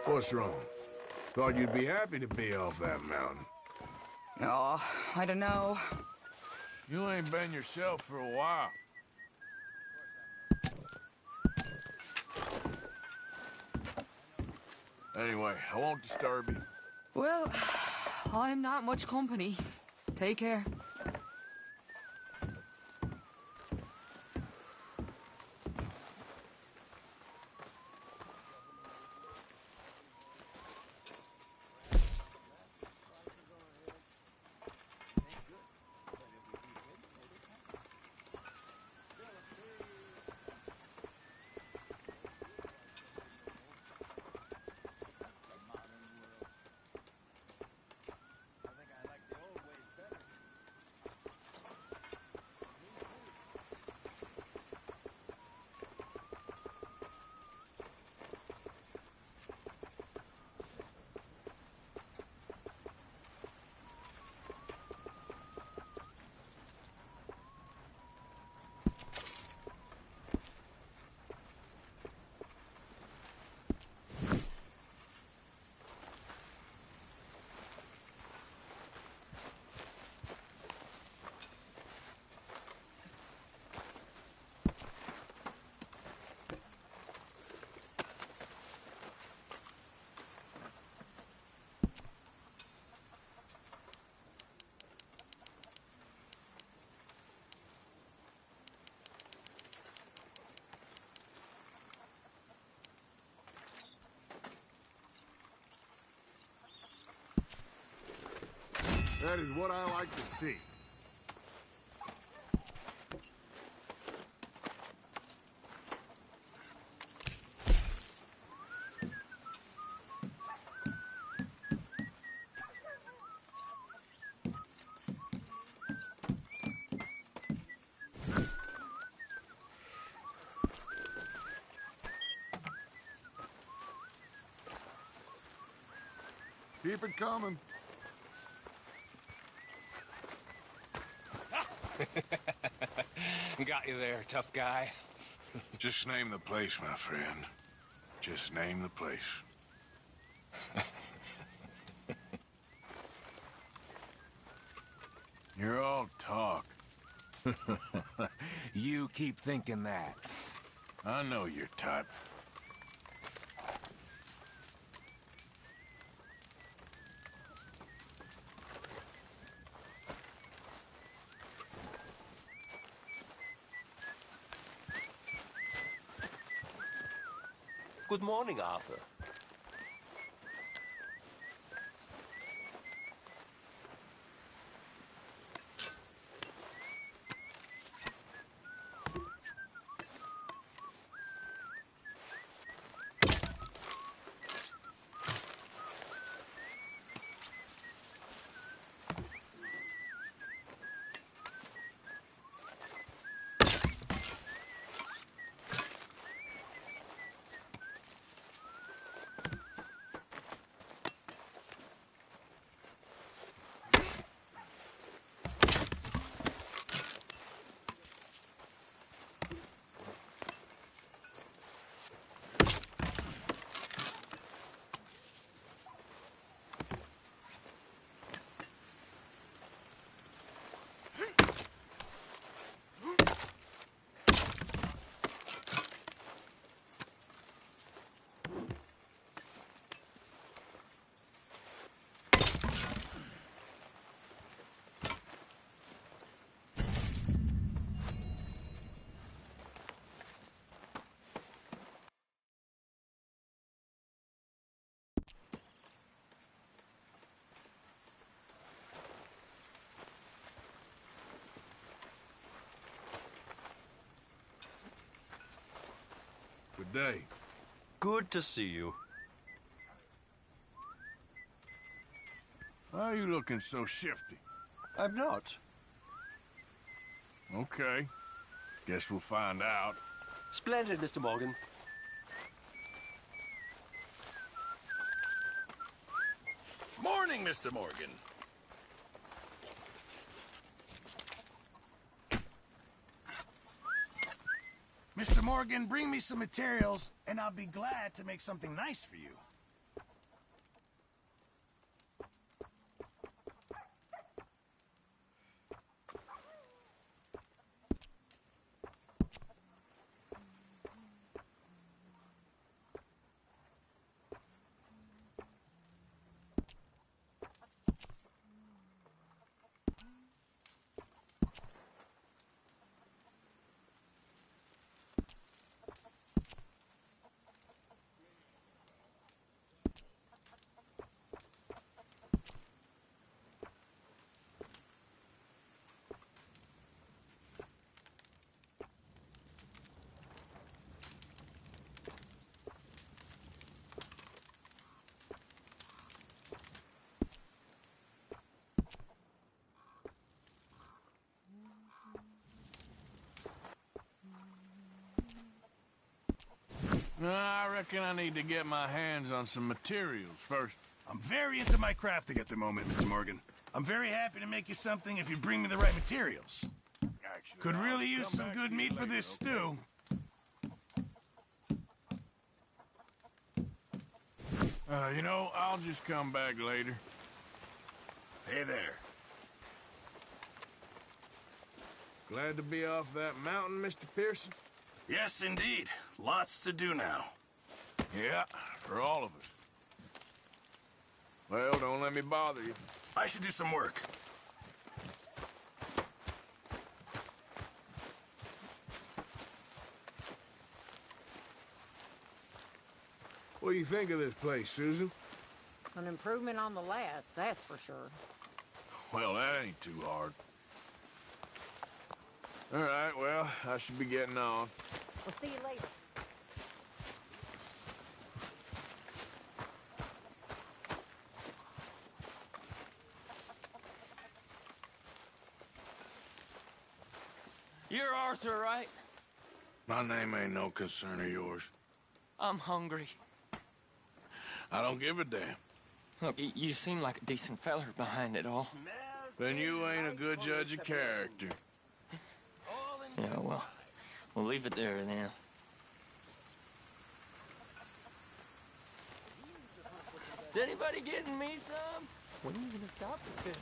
What's wrong? Thought you'd be happy to be off that mountain. Oh, I don't know. You ain't been yourself for a while. Anyway, I won't disturb you. Well, I'm not much company. Take care. That is what I like to see. Keep it coming. Got you there, tough guy. Just name the place, my friend. Just name the place. You're all talk. You keep thinking that. I know your type. Good morning, Arthur. Good day. Good to see you. Why are you looking so shifty? I'm not. Okay. Guess we'll find out. Splendid, Mr. Morgan. Morning, Mr. Morgan. Mr. Morgan, bring me some materials, and I'll be glad to make something nice for you. I reckon I need to get my hands on some materials first. I'm very into my crafting at the moment, Mr. Morgan. I'm very happy to make you something if you bring me the right materials. Actually, Could really use come some back good to you meat for later, this okay? stew. You know, I'll just come back later. Hey there. Glad to be off that mountain, Mr. Pearson? Yes, indeed. Lots to do now. Yeah, for all of us. Well, don't let me bother you. I should do some work. What do you think of this place, Susan? An improvement on the last, that's for sure. Well, that ain't too hard. All right, well, I should be getting on. We'll see you later. You're Arthur, right? My name ain't no concern of yours. I'm hungry. I don't give a damn. Look, you seem like a decent feller behind it all. Then you ain't a good judge of character. Yeah, well, we'll leave it there then. Is anybody getting me some? When are you gonna stop with this?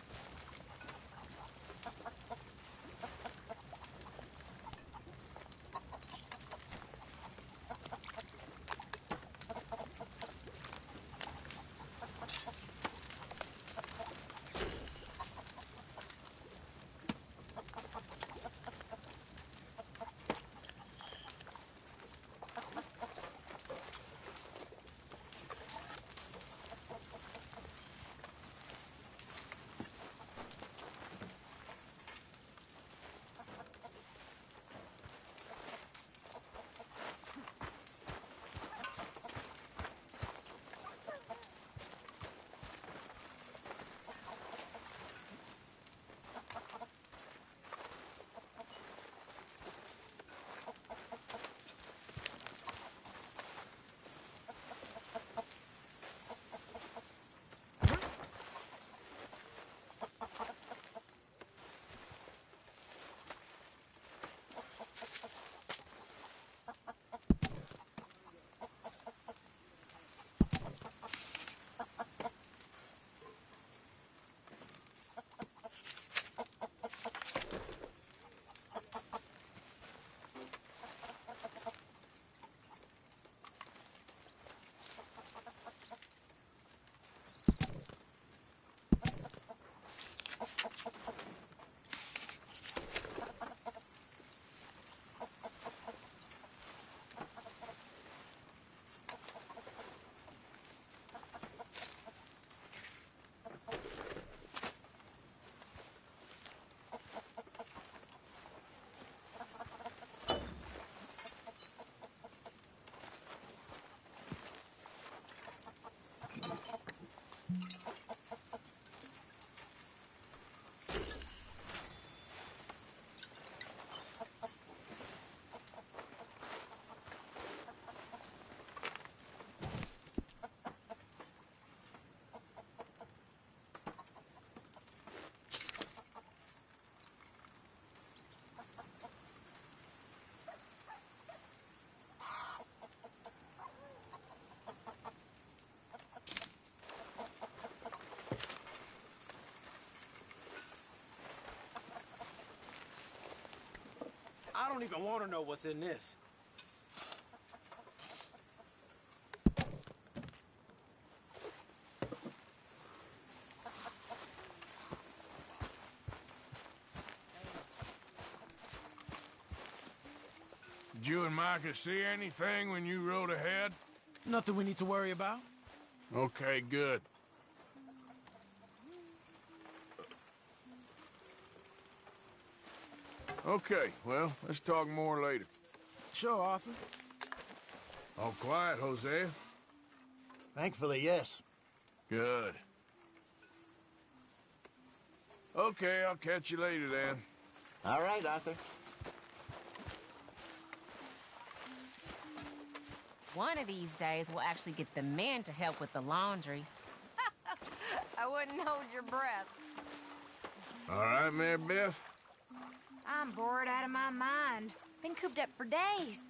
don't even want to know what's in this. Did you and Micah see anything when you rode ahead? Nothing we need to worry about. Okay, good. Okay, well, let's talk more later. Sure, Arthur. All quiet, Hosea? Thankfully, yes. Good. Okay, I'll catch you later then. All right, Arthur. One of these days, we'll actually get the men to help with the laundry. I wouldn't hold your breath. All right, Mary Beth? I'm bored out of my mind. Been cooped up for days.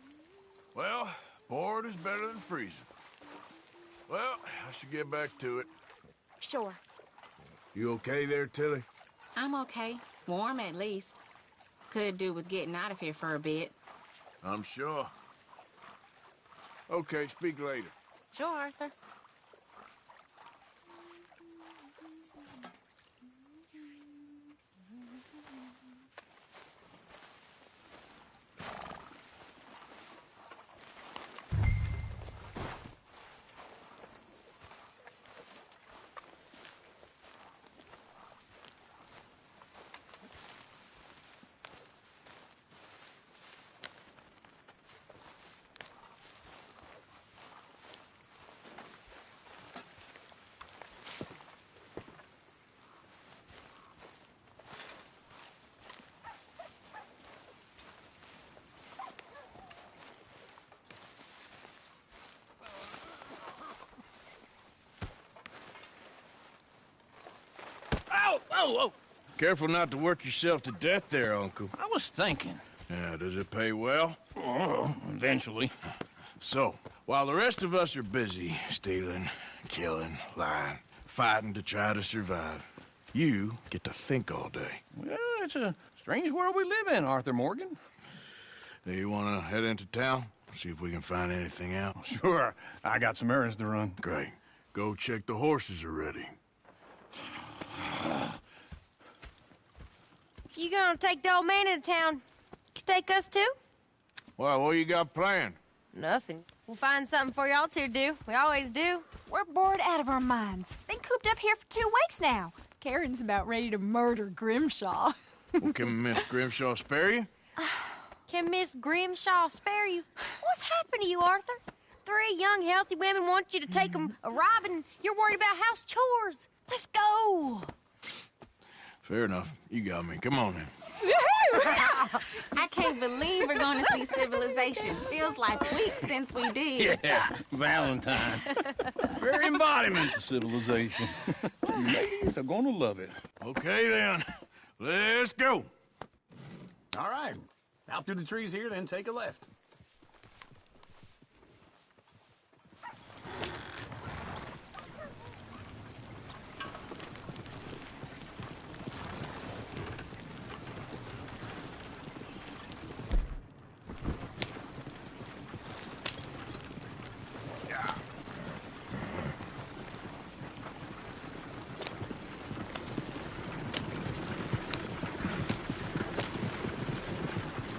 Well, bored is better than freezing. Well, I should get back to it. Sure. You okay there, Tilly? I'm okay. Warm, at least. Could do with getting out of here for a bit. I'm sure. Okay, speak later. Sure, Arthur. Whoa! Careful not to work yourself to death there, Uncle. I was thinking. Yeah, does it pay well? Oh, eventually. So, while the rest of us are busy stealing, killing, lying, fighting to try to survive, you get to think all day. Well, it's a strange world we live in, Arthur Morgan. Do you want to head into town? See if we can find anything out? Sure. I got some errands to run. Great. Go check the horses are ready. You gonna take the old man into town? You take us too? Well, what you got planned? Nothing. We'll find something for y'all two to do. We always do. We're bored out of our minds. Been cooped up here for 2 weeks now. Karen's about ready to murder Grimshaw. Well, can Miss Grimshaw spare you? Can Miss Grimshaw spare you? What's happened to you, Arthur? 3 young, healthy women want you to take them a robbing. You're worried about house chores. Let's go. Fair enough. You got me. Come on then. I can't believe we're going to see civilization. Feels like weeks since we did. Yeah, Valentine. Very embodiment of civilization. Ladies are going to love it. Okay, then. Let's go. All right. Out through the trees here, then take a left.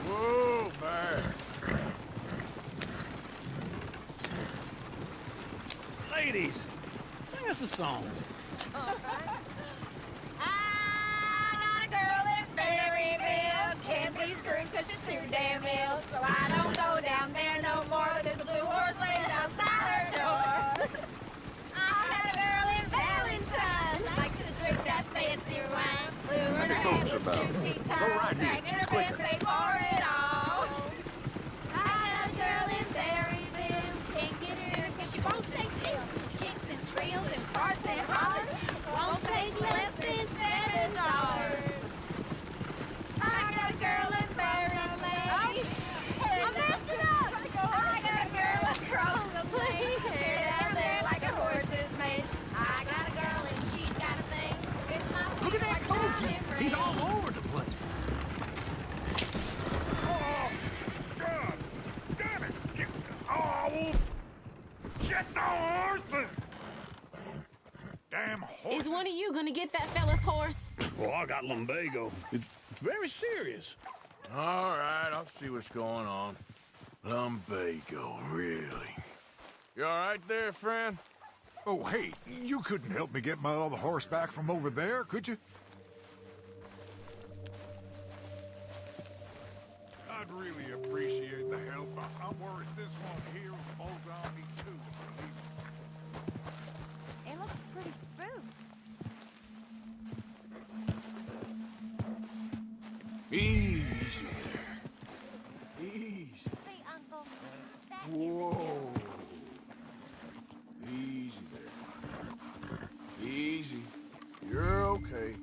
Whoa, bear. Ladies, sing us a song. I got a girl in Berryville. Can't be screwed because she's too damn ill. So I don't go down there no more. There's a blue horse lays outside her door. I had a girl in Valentine. Likes to drink that fancy wine. Blue in her folks hair, about. 2 feet Go tall. right here. Dragging her Quicker. pants, paid for it all. I got a girl in Berryville. Can't get her in because she won't stay still. She kicks and squeals and farts and hollers. Won't take less than $7. I got a girl in Berryville. I messed it up. I got a girl across the plain. Hair down there like a horse is made. I got a girl and she's got a thing. It's my Look at that like coach. diamond He's ring. all over the place. one of you gonna get that fella's horse? Well, I got lumbago. It's very serious. All right, I'll see what's going on. Lumbago, really? You all right there, friend? Oh, hey, you couldn't help me get my other horse back from over there, could you? I'd really appreciate the help. I'm worried this one here will bolt on me, too. It looks pretty spooked. Easy there. Easy. See, Uncle, that Whoa. Easy there. Easy. You're okay.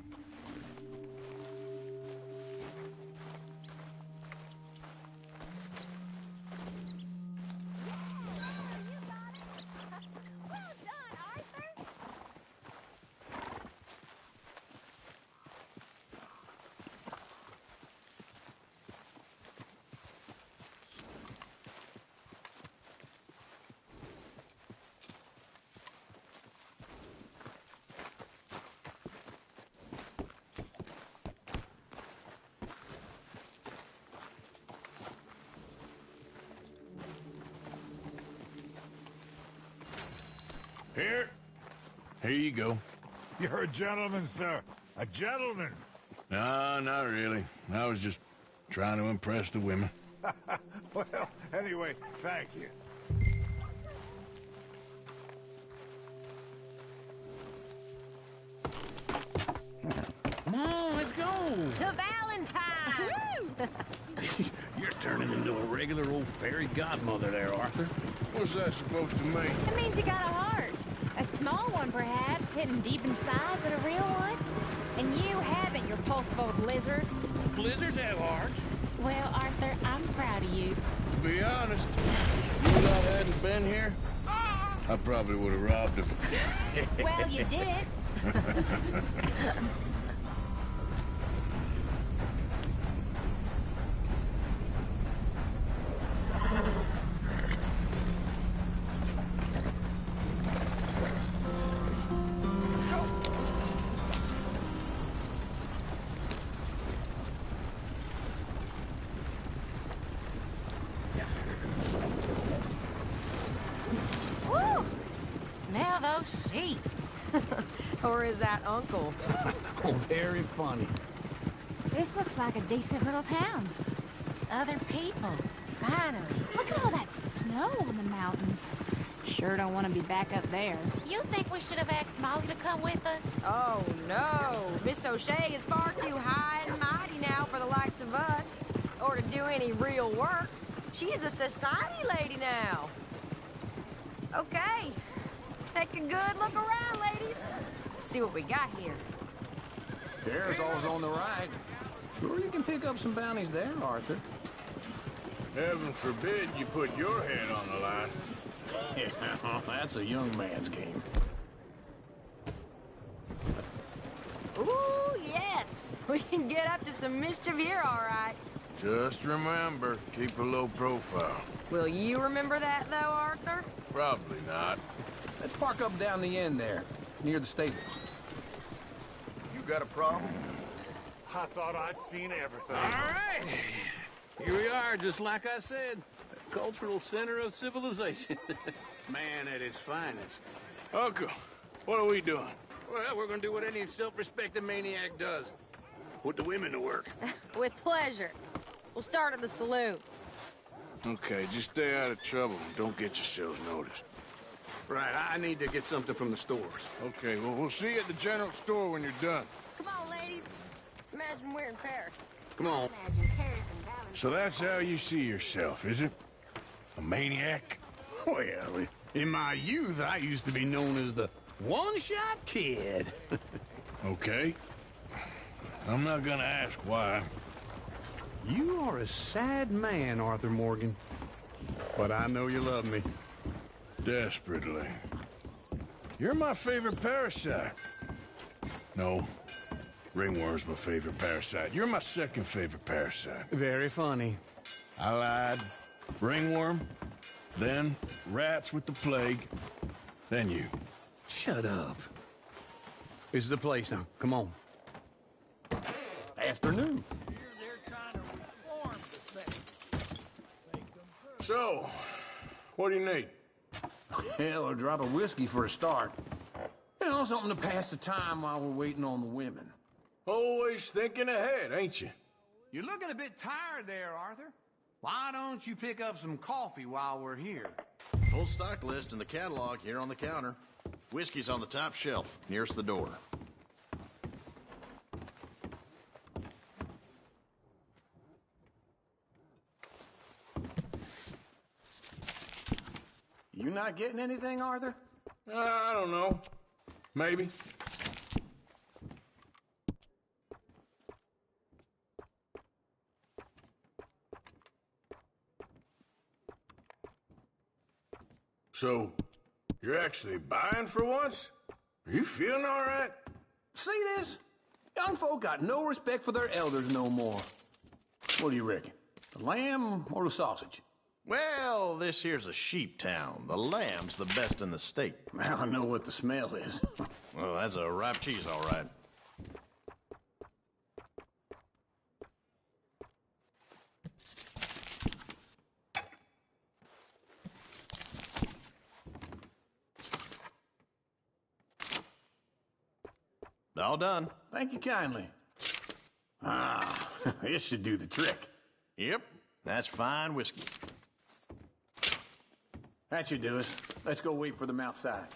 Here you go. You're a gentleman, sir. A gentleman. No, not really. I was just trying to impress the women. Well, anyway, thank you. Come on, let's go. To Valentine! You're turning into a regular old fairy godmother there, Arthur. What's that supposed to mean? It means you got a heart. A small one, perhaps, hidden deep inside, but a real one. And you haven't, you repulsive old lizard. Blizzards have hearts. Well, Arthur, I'm proud of you. To be honest, if you lot hadn't been here, I probably would have robbed him. Well, you did it. Woo! Smell those sheep. Or is that Uncle? Oh, very funny. This looks like a decent little town. Other people. Finally. Look at all that snow on the mountains. Sure don't want to be back up there. You think we should have asked Molly to come with us? Oh, no. Miss O'Shea is far too high and mighty now for the likes of us, or to do any real work. She's a society lady now. Okay. Take a good look around, ladies. See what we got here. There's always on the right. Sure you can pick up some bounties there, Arthur. Heaven forbid you put your head on the line. Yeah, that's a young man's game. Ooh, yes. We can get up to some mischief here, all right. Just remember, keep a low profile. Will you remember that, though, Arthur? Probably not. Let's park up down the end there, near the stables. You got a problem? I thought I'd seen everything. All right. Here we are, just like I said. The cultural center of civilization. Man at its finest. Uncle, what are we doing? Well, we're gonna do what any self-respecting maniac does. Put the women to work. With pleasure. We'll start at the saloon. Okay, just stay out of trouble and don't get yourselves noticed. Right, I need to get something from the stores. Okay, well, we'll see you at the general store when you're done. Come on, ladies. Imagine we're in Paris. Come on. Imagine Paris and Valentine. So that's how you see yourself, is it? A maniac? Well, in my youth, I used to be known as the one-shot kid. Okay. I'm not gonna ask why. You are a sad man, Arthur Morgan. But I know you love me. Desperately. You're my favorite parasite. No. Ringworm's my favorite parasite. You're my second favorite parasite. Very funny. I lied. Ringworm. Then rats with the plague. Then you. Shut up. This is the place now. Come on. Afternoon. So, what do you need? Hell, a drop of whiskey for a start. You know, something to pass the time while we're waiting on the women. Always thinking ahead, ain't you? You're looking a bit tired there, Arthur. Why don't you pick up some coffee while we're here? Full stock list in the catalog here on the counter. Whiskey's on the top shelf, nearest the door. You not getting anything, Arthur? I don't know. Maybe. So, you're actually buying for once? Are you feeling all right? See this? Young folk got no respect for their elders no more. What do you reckon? The lamb or the sausage? Well, this here's a sheep town. The lamb's the best in the state. I know what the smell is. Well, that's a ripe cheese, all right. All done. Thank you kindly. Ah, this should do the trick. Yep, that's fine whiskey. That should do it. Let's go wait for them outside.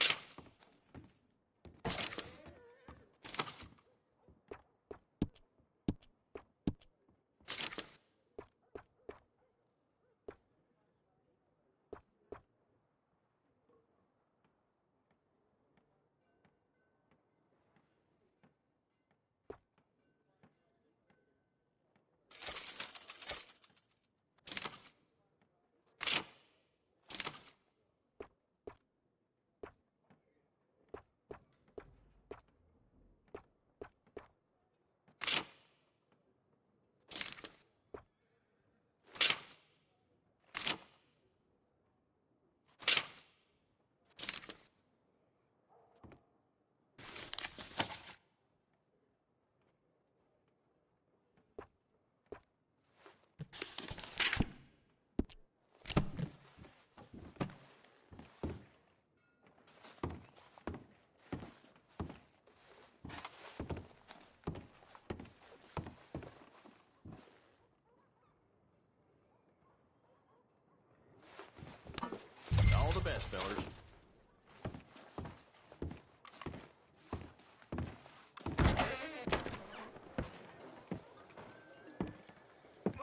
All the best, fellas.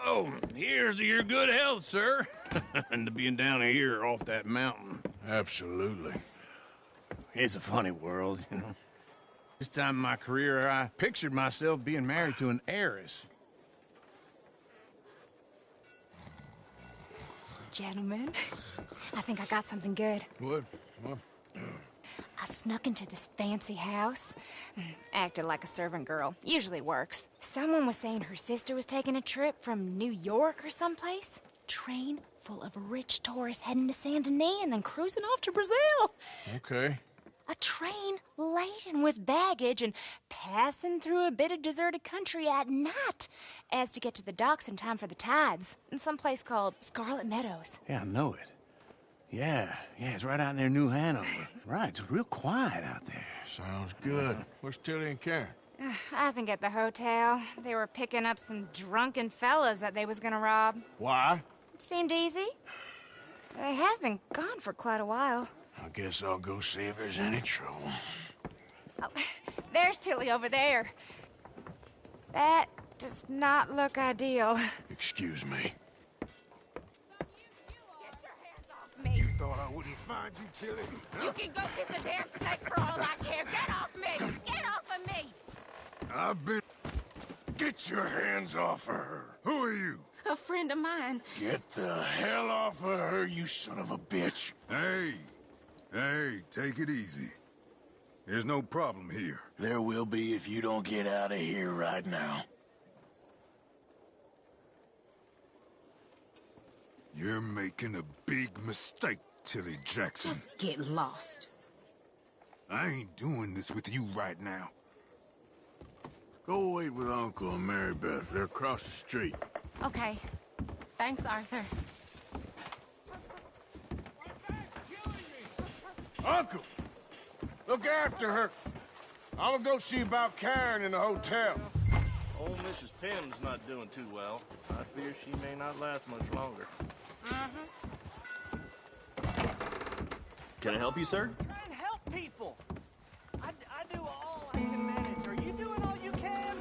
Oh, here's to your good health, sir. And to being down here off that mountain. Absolutely. It's a funny world, you know. This time in my career, I pictured myself being married to an heiress. Gentlemen, I think I got something good. What? I snuck into this fancy house. Acted like a servant girl. Usually works. Someone was saying her sister was taking a trip from New York or someplace. Train full of rich tourists heading to Saint Denis and then cruising off to Brazil. Okay. A train laden with baggage and passing through a bit of deserted country at night as to get to the docks in time for the tides in some place called Scarlet Meadows. Yeah, I know it. Yeah, it's right out near New Hanover. Right, it's real quiet out there. Sounds good. Where's Tilly and Karen? I think at the hotel. They were picking up some drunken fellas that they was gonna rob. Why? It seemed easy. They have been gone for quite a while. I guess I'll go see if there's any trouble. Oh, there's Tilly over there. That does not look ideal. Excuse me. You thought I wouldn't find you, Tilly? You can go kiss a damn snake for all I care. Get off me! Get off of me! I've been... Get your hands off of her. Who are you? A friend of mine. Get the hell off of her, you son of a bitch. Hey, take it easy. There's no problem here. There will be if you don't get out of here right now. You're making a big mistake, Tilly Jackson. Just get lost. I ain't doing this with you right now. Go wait with Uncle and Mary Beth. They're across the street. Okay. Thanks, Arthur. Uncle! Look after her. I'm gonna go see about Karen in the hotel. Old Mrs. Pym's not doing too well. I fear she may not last much longer. Can I help you, sir? Try and help people. I do all I can manage. Are you doing all you can?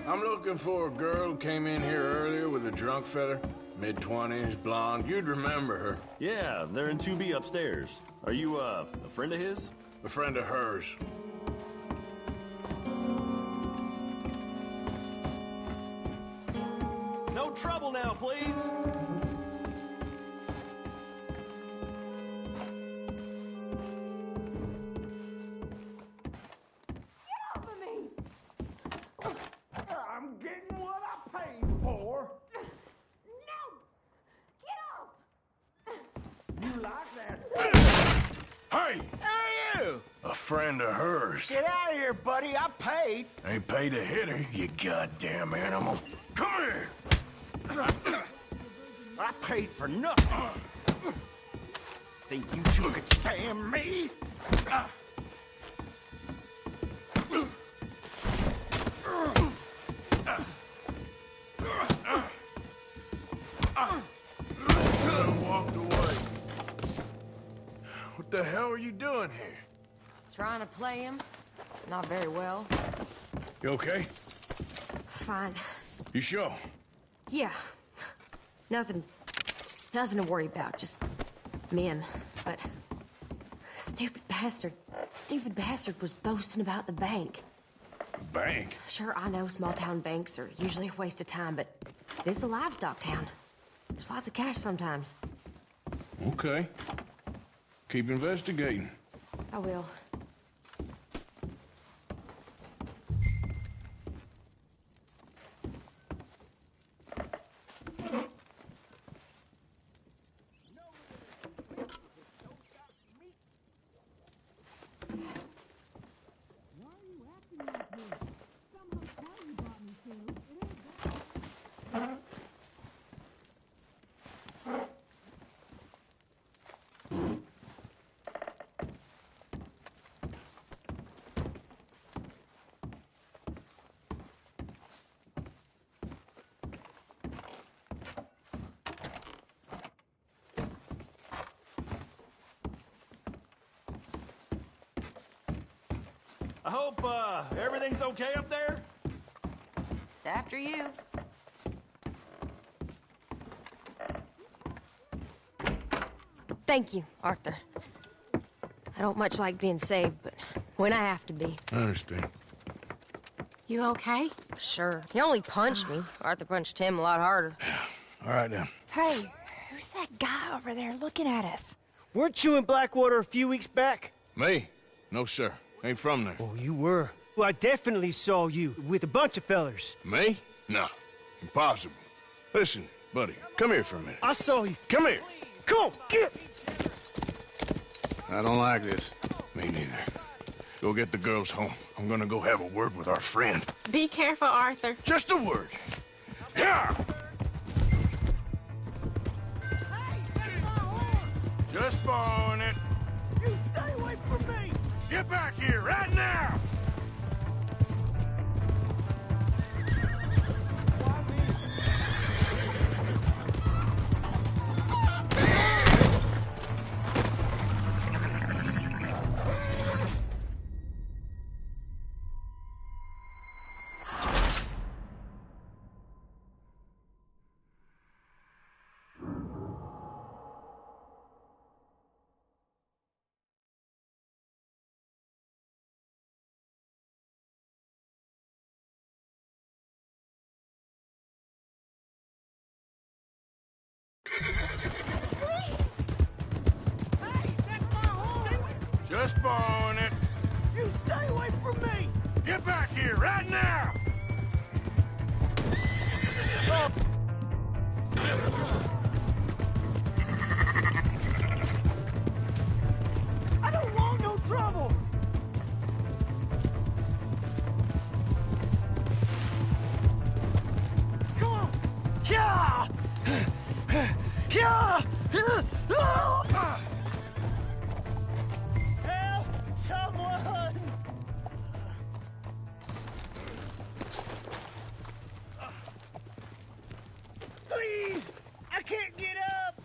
I'm looking for a girl who came in here earlier with a drunk fella. Mid-20s, blonde. You'd remember her. Yeah, they're in 2B upstairs. Are you, a friend of his? A friend of hers. No trouble now, please. I'm getting what I paid for. You like that? Hey! Who are you? A friend of hers. Get out of here, buddy. I paid. Ain't paid to hit her, you goddamn animal. Come here! I paid for nothing. Think you two could stand me? Should've walked away. What the hell are you doing here? Trying to play him. Not very well. You okay? Fine. You sure? Yeah. Nothing to worry about. Just men. But stupid bastard was boasting about the bank. Bank? Sure, I know small town banks are usually a waste of time, but this is a livestock town. There's lots of cash sometimes. Okay. Keep investigating. I will. I hope, everything's okay up there? After you. Thank you, Arthur. I don't much like being saved, but when I have to be. I understand. You okay? Sure. He only punched me. Arthur punched him a lot harder. All right, then. Hey, who's that guy over there looking at us? Weren't you in Blackwater a few weeks back? Me? No, sir. Ain't from there. Oh, you were. Well, I definitely saw you with a bunch of fellers. Me? No. Impossible. Listen, buddy, come here for a minute. I saw you. Come here. Come on, get! I don't like this. Me neither. Go get the girls home. I'm gonna go have a word with our friend. Be careful, Arthur. Just a word. Yeah! Just borrowing it. You stay away from me! Get back here right now! Just borrowing it. You stay away from me! Get back here right now! I don't want no trouble! Help! Someone! Please! I can't get up!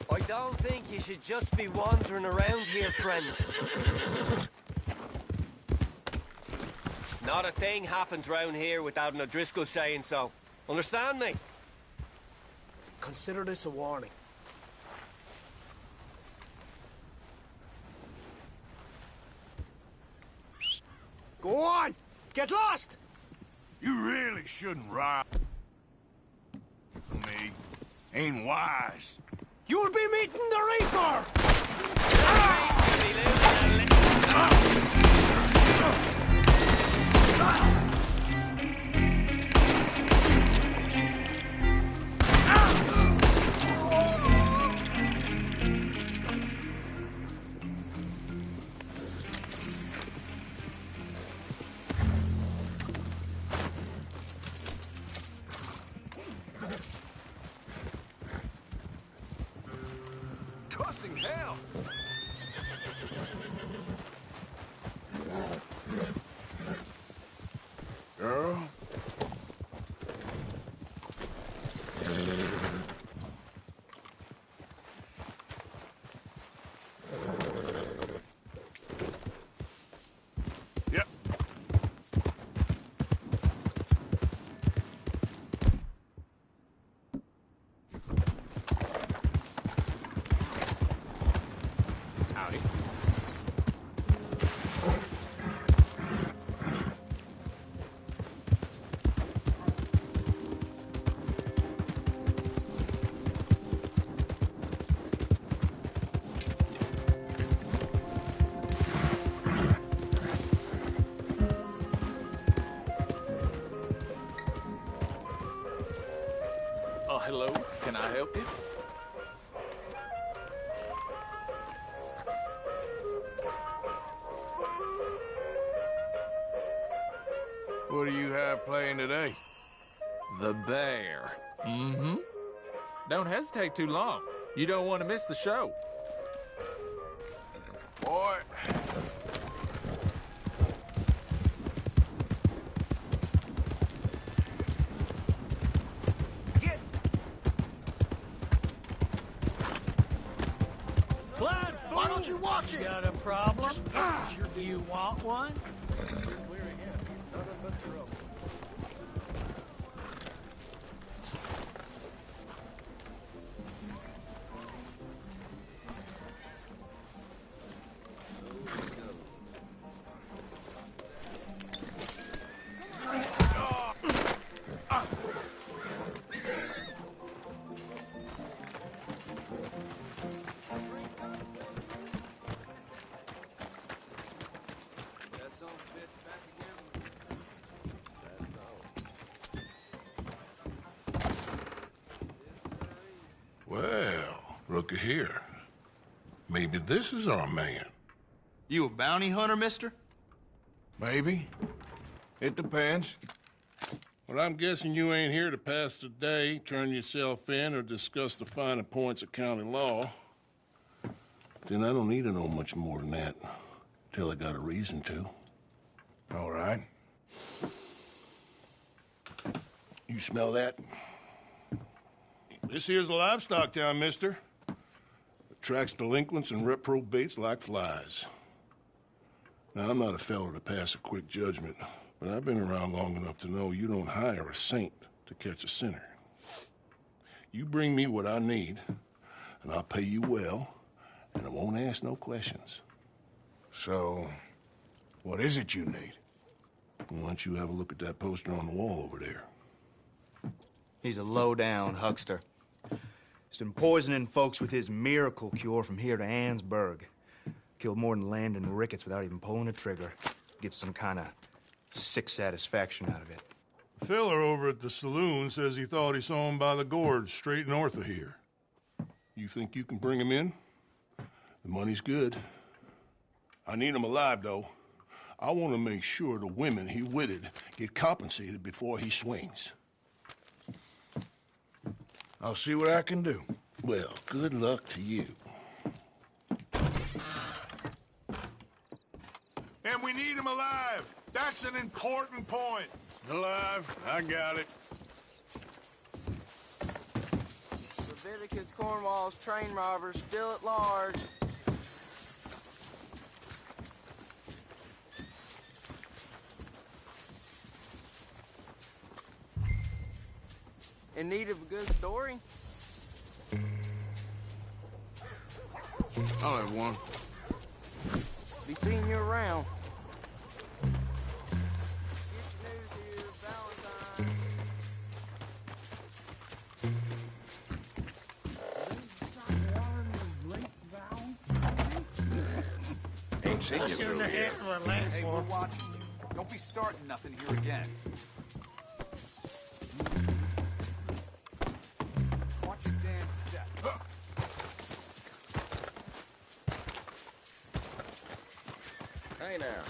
I don't think you should just be wandering around here, friend. Not a thing happens round here without an O'Driscoll saying so. Understand me? Consider this a warning. Go on! Get lost! You really shouldn't rob me. Ain't wise. You'll be meeting the Reaper! Cussing hell! Girl? Yep. Howdy. Hello, can I help you? What do you have playing today? The Bear. Mm-hmm. Don't hesitate too long. You don't want to miss the show. Boy, punch You it. got a problem? You want one? Well, looky here. Maybe this is our man. You a bounty hunter, mister? Maybe. It depends. Well, I'm guessing you ain't here to pass the day, turn yourself in, or discuss the finer points of county law. Then I don't need to know much more than that, till I got a reason to. All right. You smell that? This here's a livestock town, mister. Attracts delinquents and reprobates like flies. Now, I'm not a fellow to pass a quick judgment, but I've been around long enough to know you don't hire a saint to catch a sinner. You bring me what I need, and I'll pay you well, and I won't ask no questions. So, what is it you need? Why don't you have a look at that poster on the wall over there? He's a low-down huckster. He's been poisoning folks with his miracle cure from here to Annesburg. Killed more than Landon Ricketts without even pulling a trigger. Gets some kind of sick satisfaction out of it. The feller over at the saloon says he thought he saw him by the gorge straight north of here. You think you can bring him in? The money's good. I need him alive, though. I want to make sure the women he witted get compensated before he swings. I'll see what I can do. Well, good luck to you. And we need him alive. That's an important point. Alive. I got it. Leviticus Cornwall's train robber still at large. In need of a good story? I'll have one. Be seeing you around. Ain't seen you for a year. Hey, we're watching you. Don't be starting nothing here again. Watch your damn step. Hey now.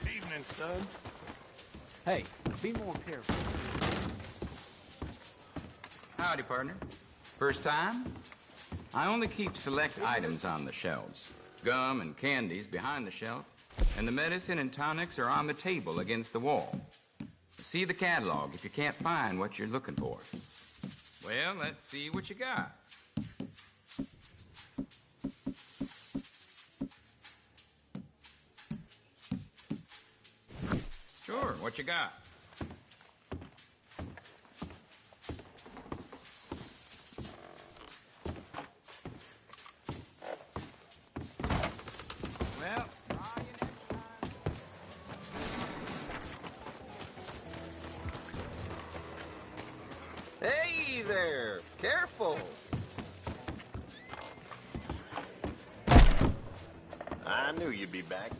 Evening, son. Hey, be more careful. Howdy, partner. First time? I only keep select items on the shelves. Gum and candies behind the shelf, and the medicine and tonics are on the table against the wall. See the catalog if you can't find what you're looking for. Well, let's see what you got. Sure, what you got? Well, Hey there! Careful! I knew you'd be back.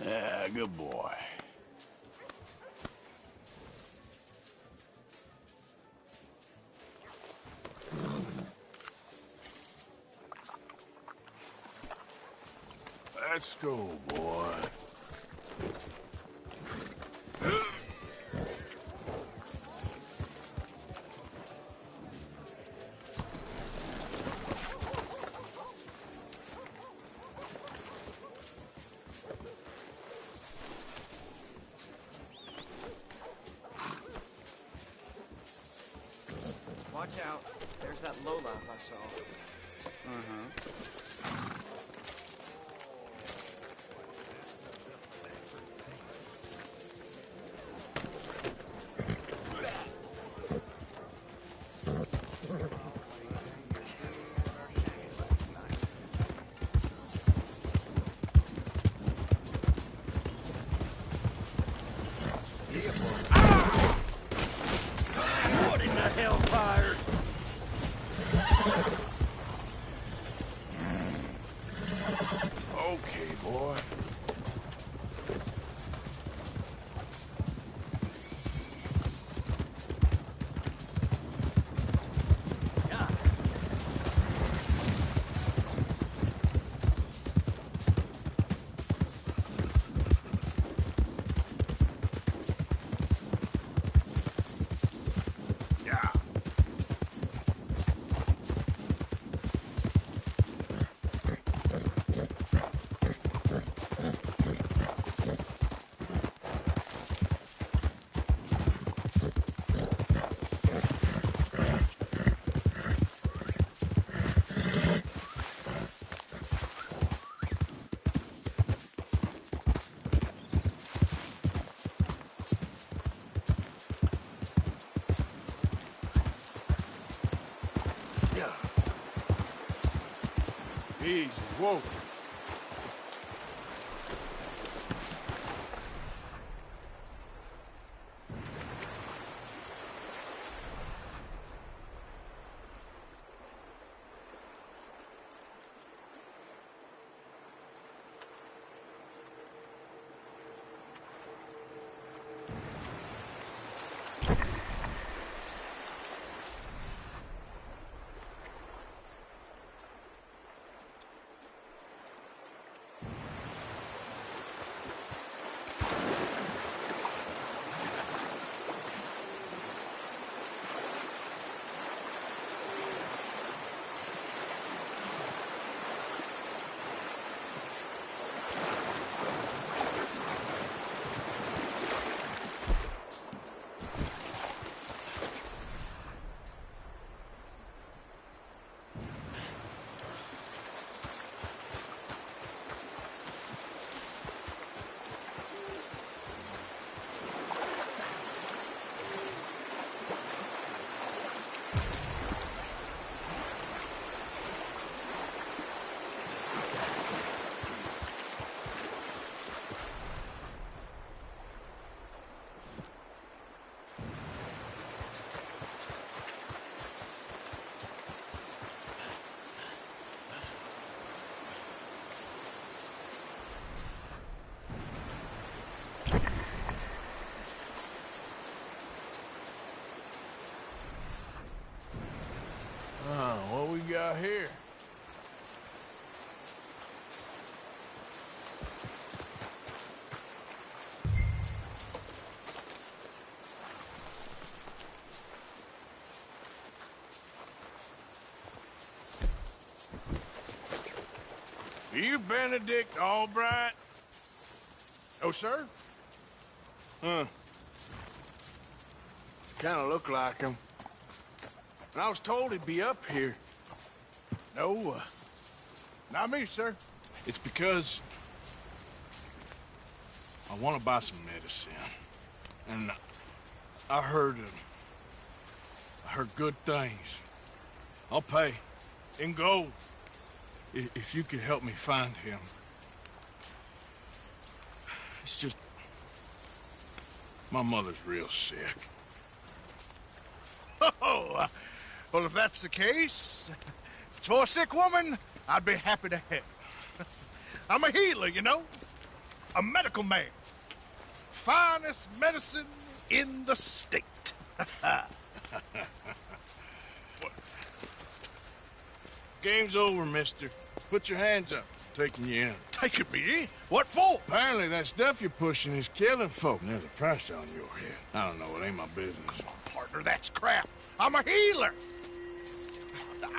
Yeah, good boy. Let's go, boy. Watch out. There's that lowlife I saw. What in the hellfire? Okay, boy. Easy, whoa. What we got here? Are you Benedict Albright? Oh, sir? Huh. Kinda look like him. And I was told he'd be up here. No, not me, sir. It's because I want to buy some medicine. And I heard good things. I'll pay in gold if you could help me find him. It's just my mother's real sick. Oh, well, if that's the case, if it's for a sick woman, I'd be happy to help. I'm a healer, you know? A medical man. Finest medicine in the state. Game's over, mister. Put your hands up. I'm taking you in. Taking me in? What for? Apparently that stuff you're pushing is killing folk. And there's a price on your head. I don't know. It ain't my business. Partner, that's crap. I'm a healer.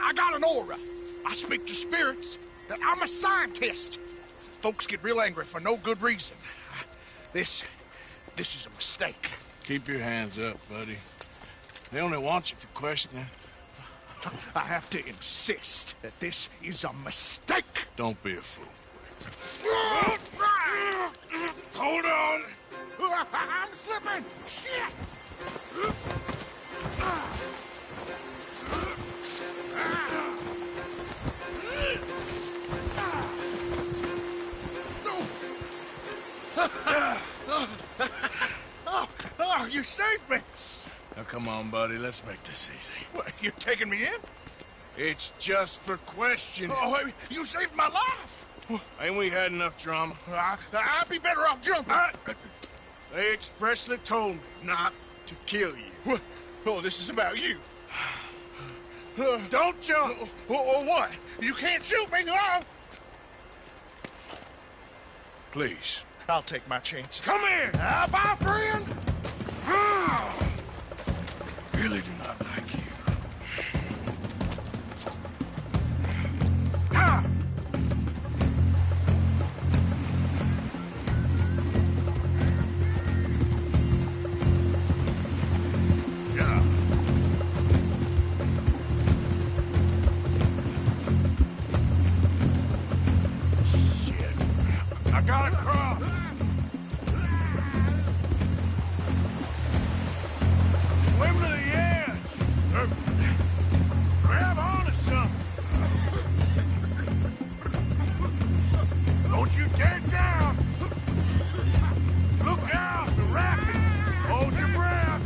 I got an aura. I speak to spirits. I'm a scientist. Folks get real angry for no good reason. This is a mistake. Keep your hands up, buddy. They only want you for questioning. I have to insist that this is a mistake. Don't be a fool. Hold on. I'm slipping. Shit. Oh, you saved me. Now, come on, buddy. Let's make this easy. What, you're taking me in? It's just for questioning. Oh, you saved my life. Ain't we had enough drama? I'd be better off jumping. They expressly told me not to kill you. What? Oh, this is about you. Don't jump. Or what? You can't shoot me. Oh. Please. I'll take my chance. Come here. Bye, friend. Really do not like you. I gotta cross! Swim to the edge! Grab onto something! Don't you dare down! Look out! The rapids! Hold your breath!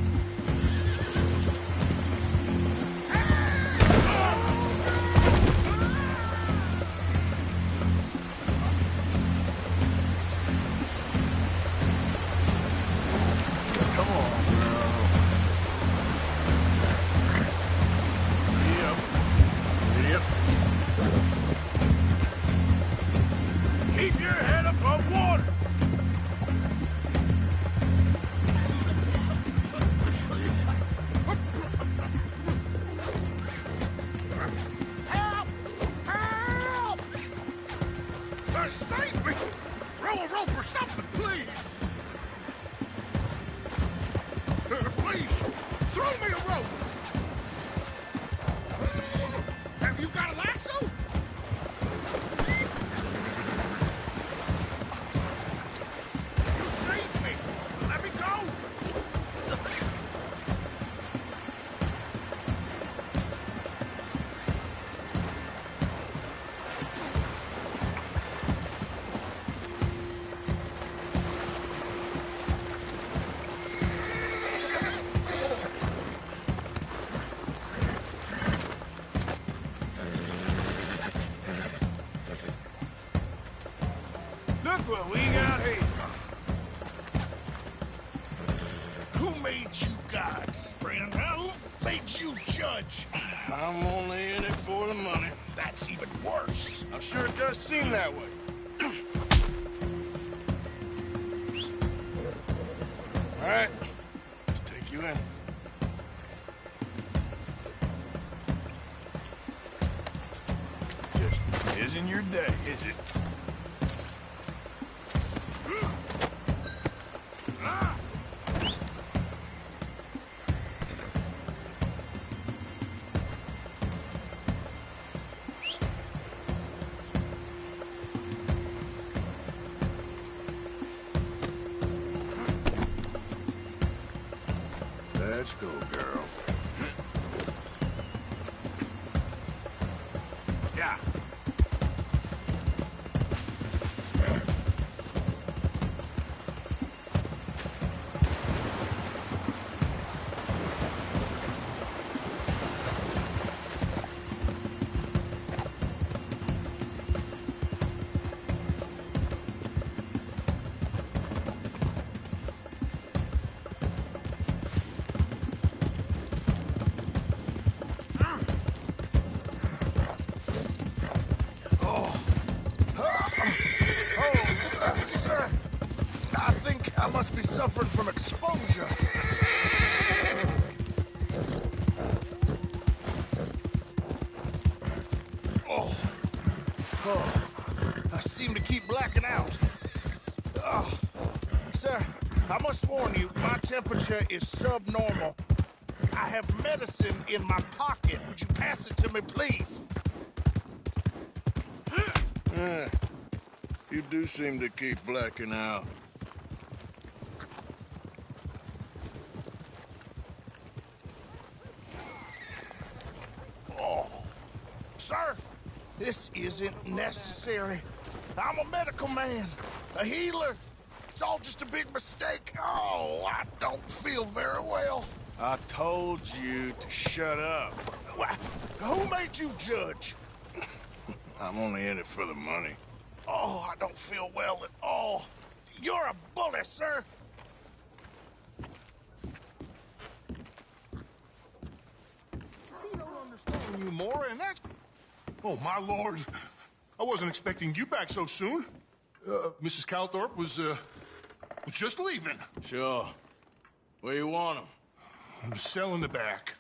Come on, girl. Yep. Keep your head above water. Help! Help! Save me! Throw a rope or something, please! Please, throw me a rope! Have you got a lasso? You saved me! Let me go! Look what we got here. Who made you God, friend? Who made you judge? I'm only in it for the money. That's even worse. I'm sure it does seem that way. All right, let's take you in. Just isn't your day, is it? Let's go, girl. Yeah. Sir, I think I must be suffering from exposure. I seem to keep blacking out. Sir, I must warn you, my temperature is subnormal. I have medicine in my pocket. Would you pass it to me, please? You do seem to keep blacking out. Oh, sir, this isn't necessary. I'm a medical man, a healer. It's all just a big mistake. Oh, I don't feel very well. I told you to shut up. Who made you judge? I'm only in it for the money. Oh, I don't feel well at all. You're a bully, sir. We don't understand you more, and that's... Oh, my lord. I wasn't expecting you back so soon. Mrs. Calthorpe was just leaving. Sure. Where you want him? The cell in the back.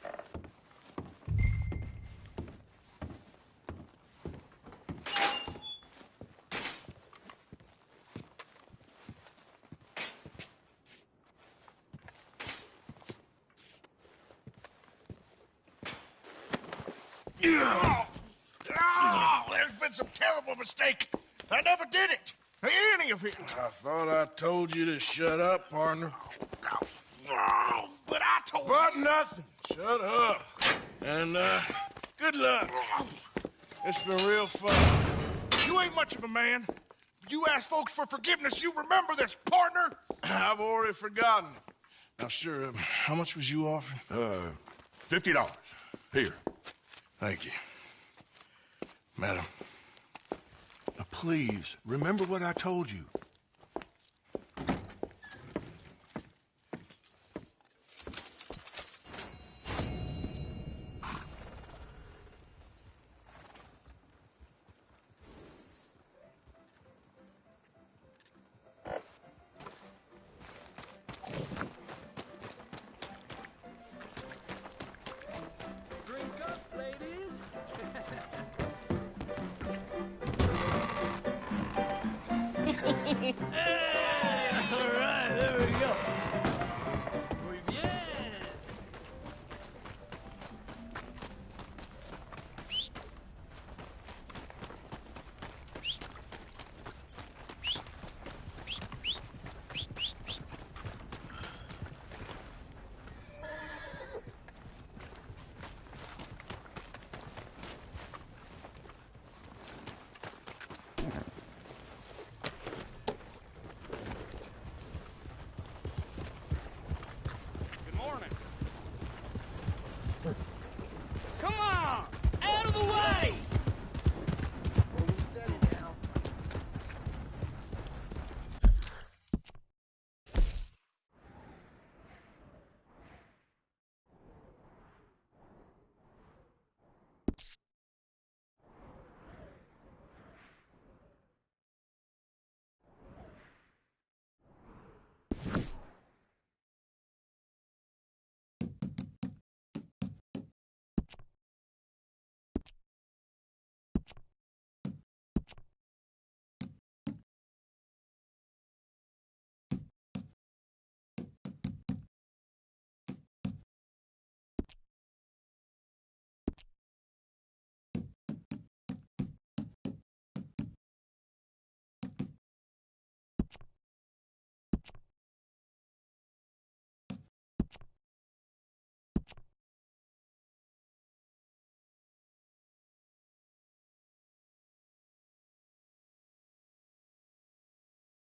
There's been some terrible mistake. I never did it. Any of it. I thought I told you to shut up, partner. But I told you. Nothing. Shut up. And, good luck. It's been real fun. You ain't much of a man. You ask folks for forgiveness, you remember this, partner? I've already forgotten. Now, sure, how much was you offering? $50. Here. Thank you. Madam. Please, remember what I told you. Drink up, ladies. Hey, all right, there we go.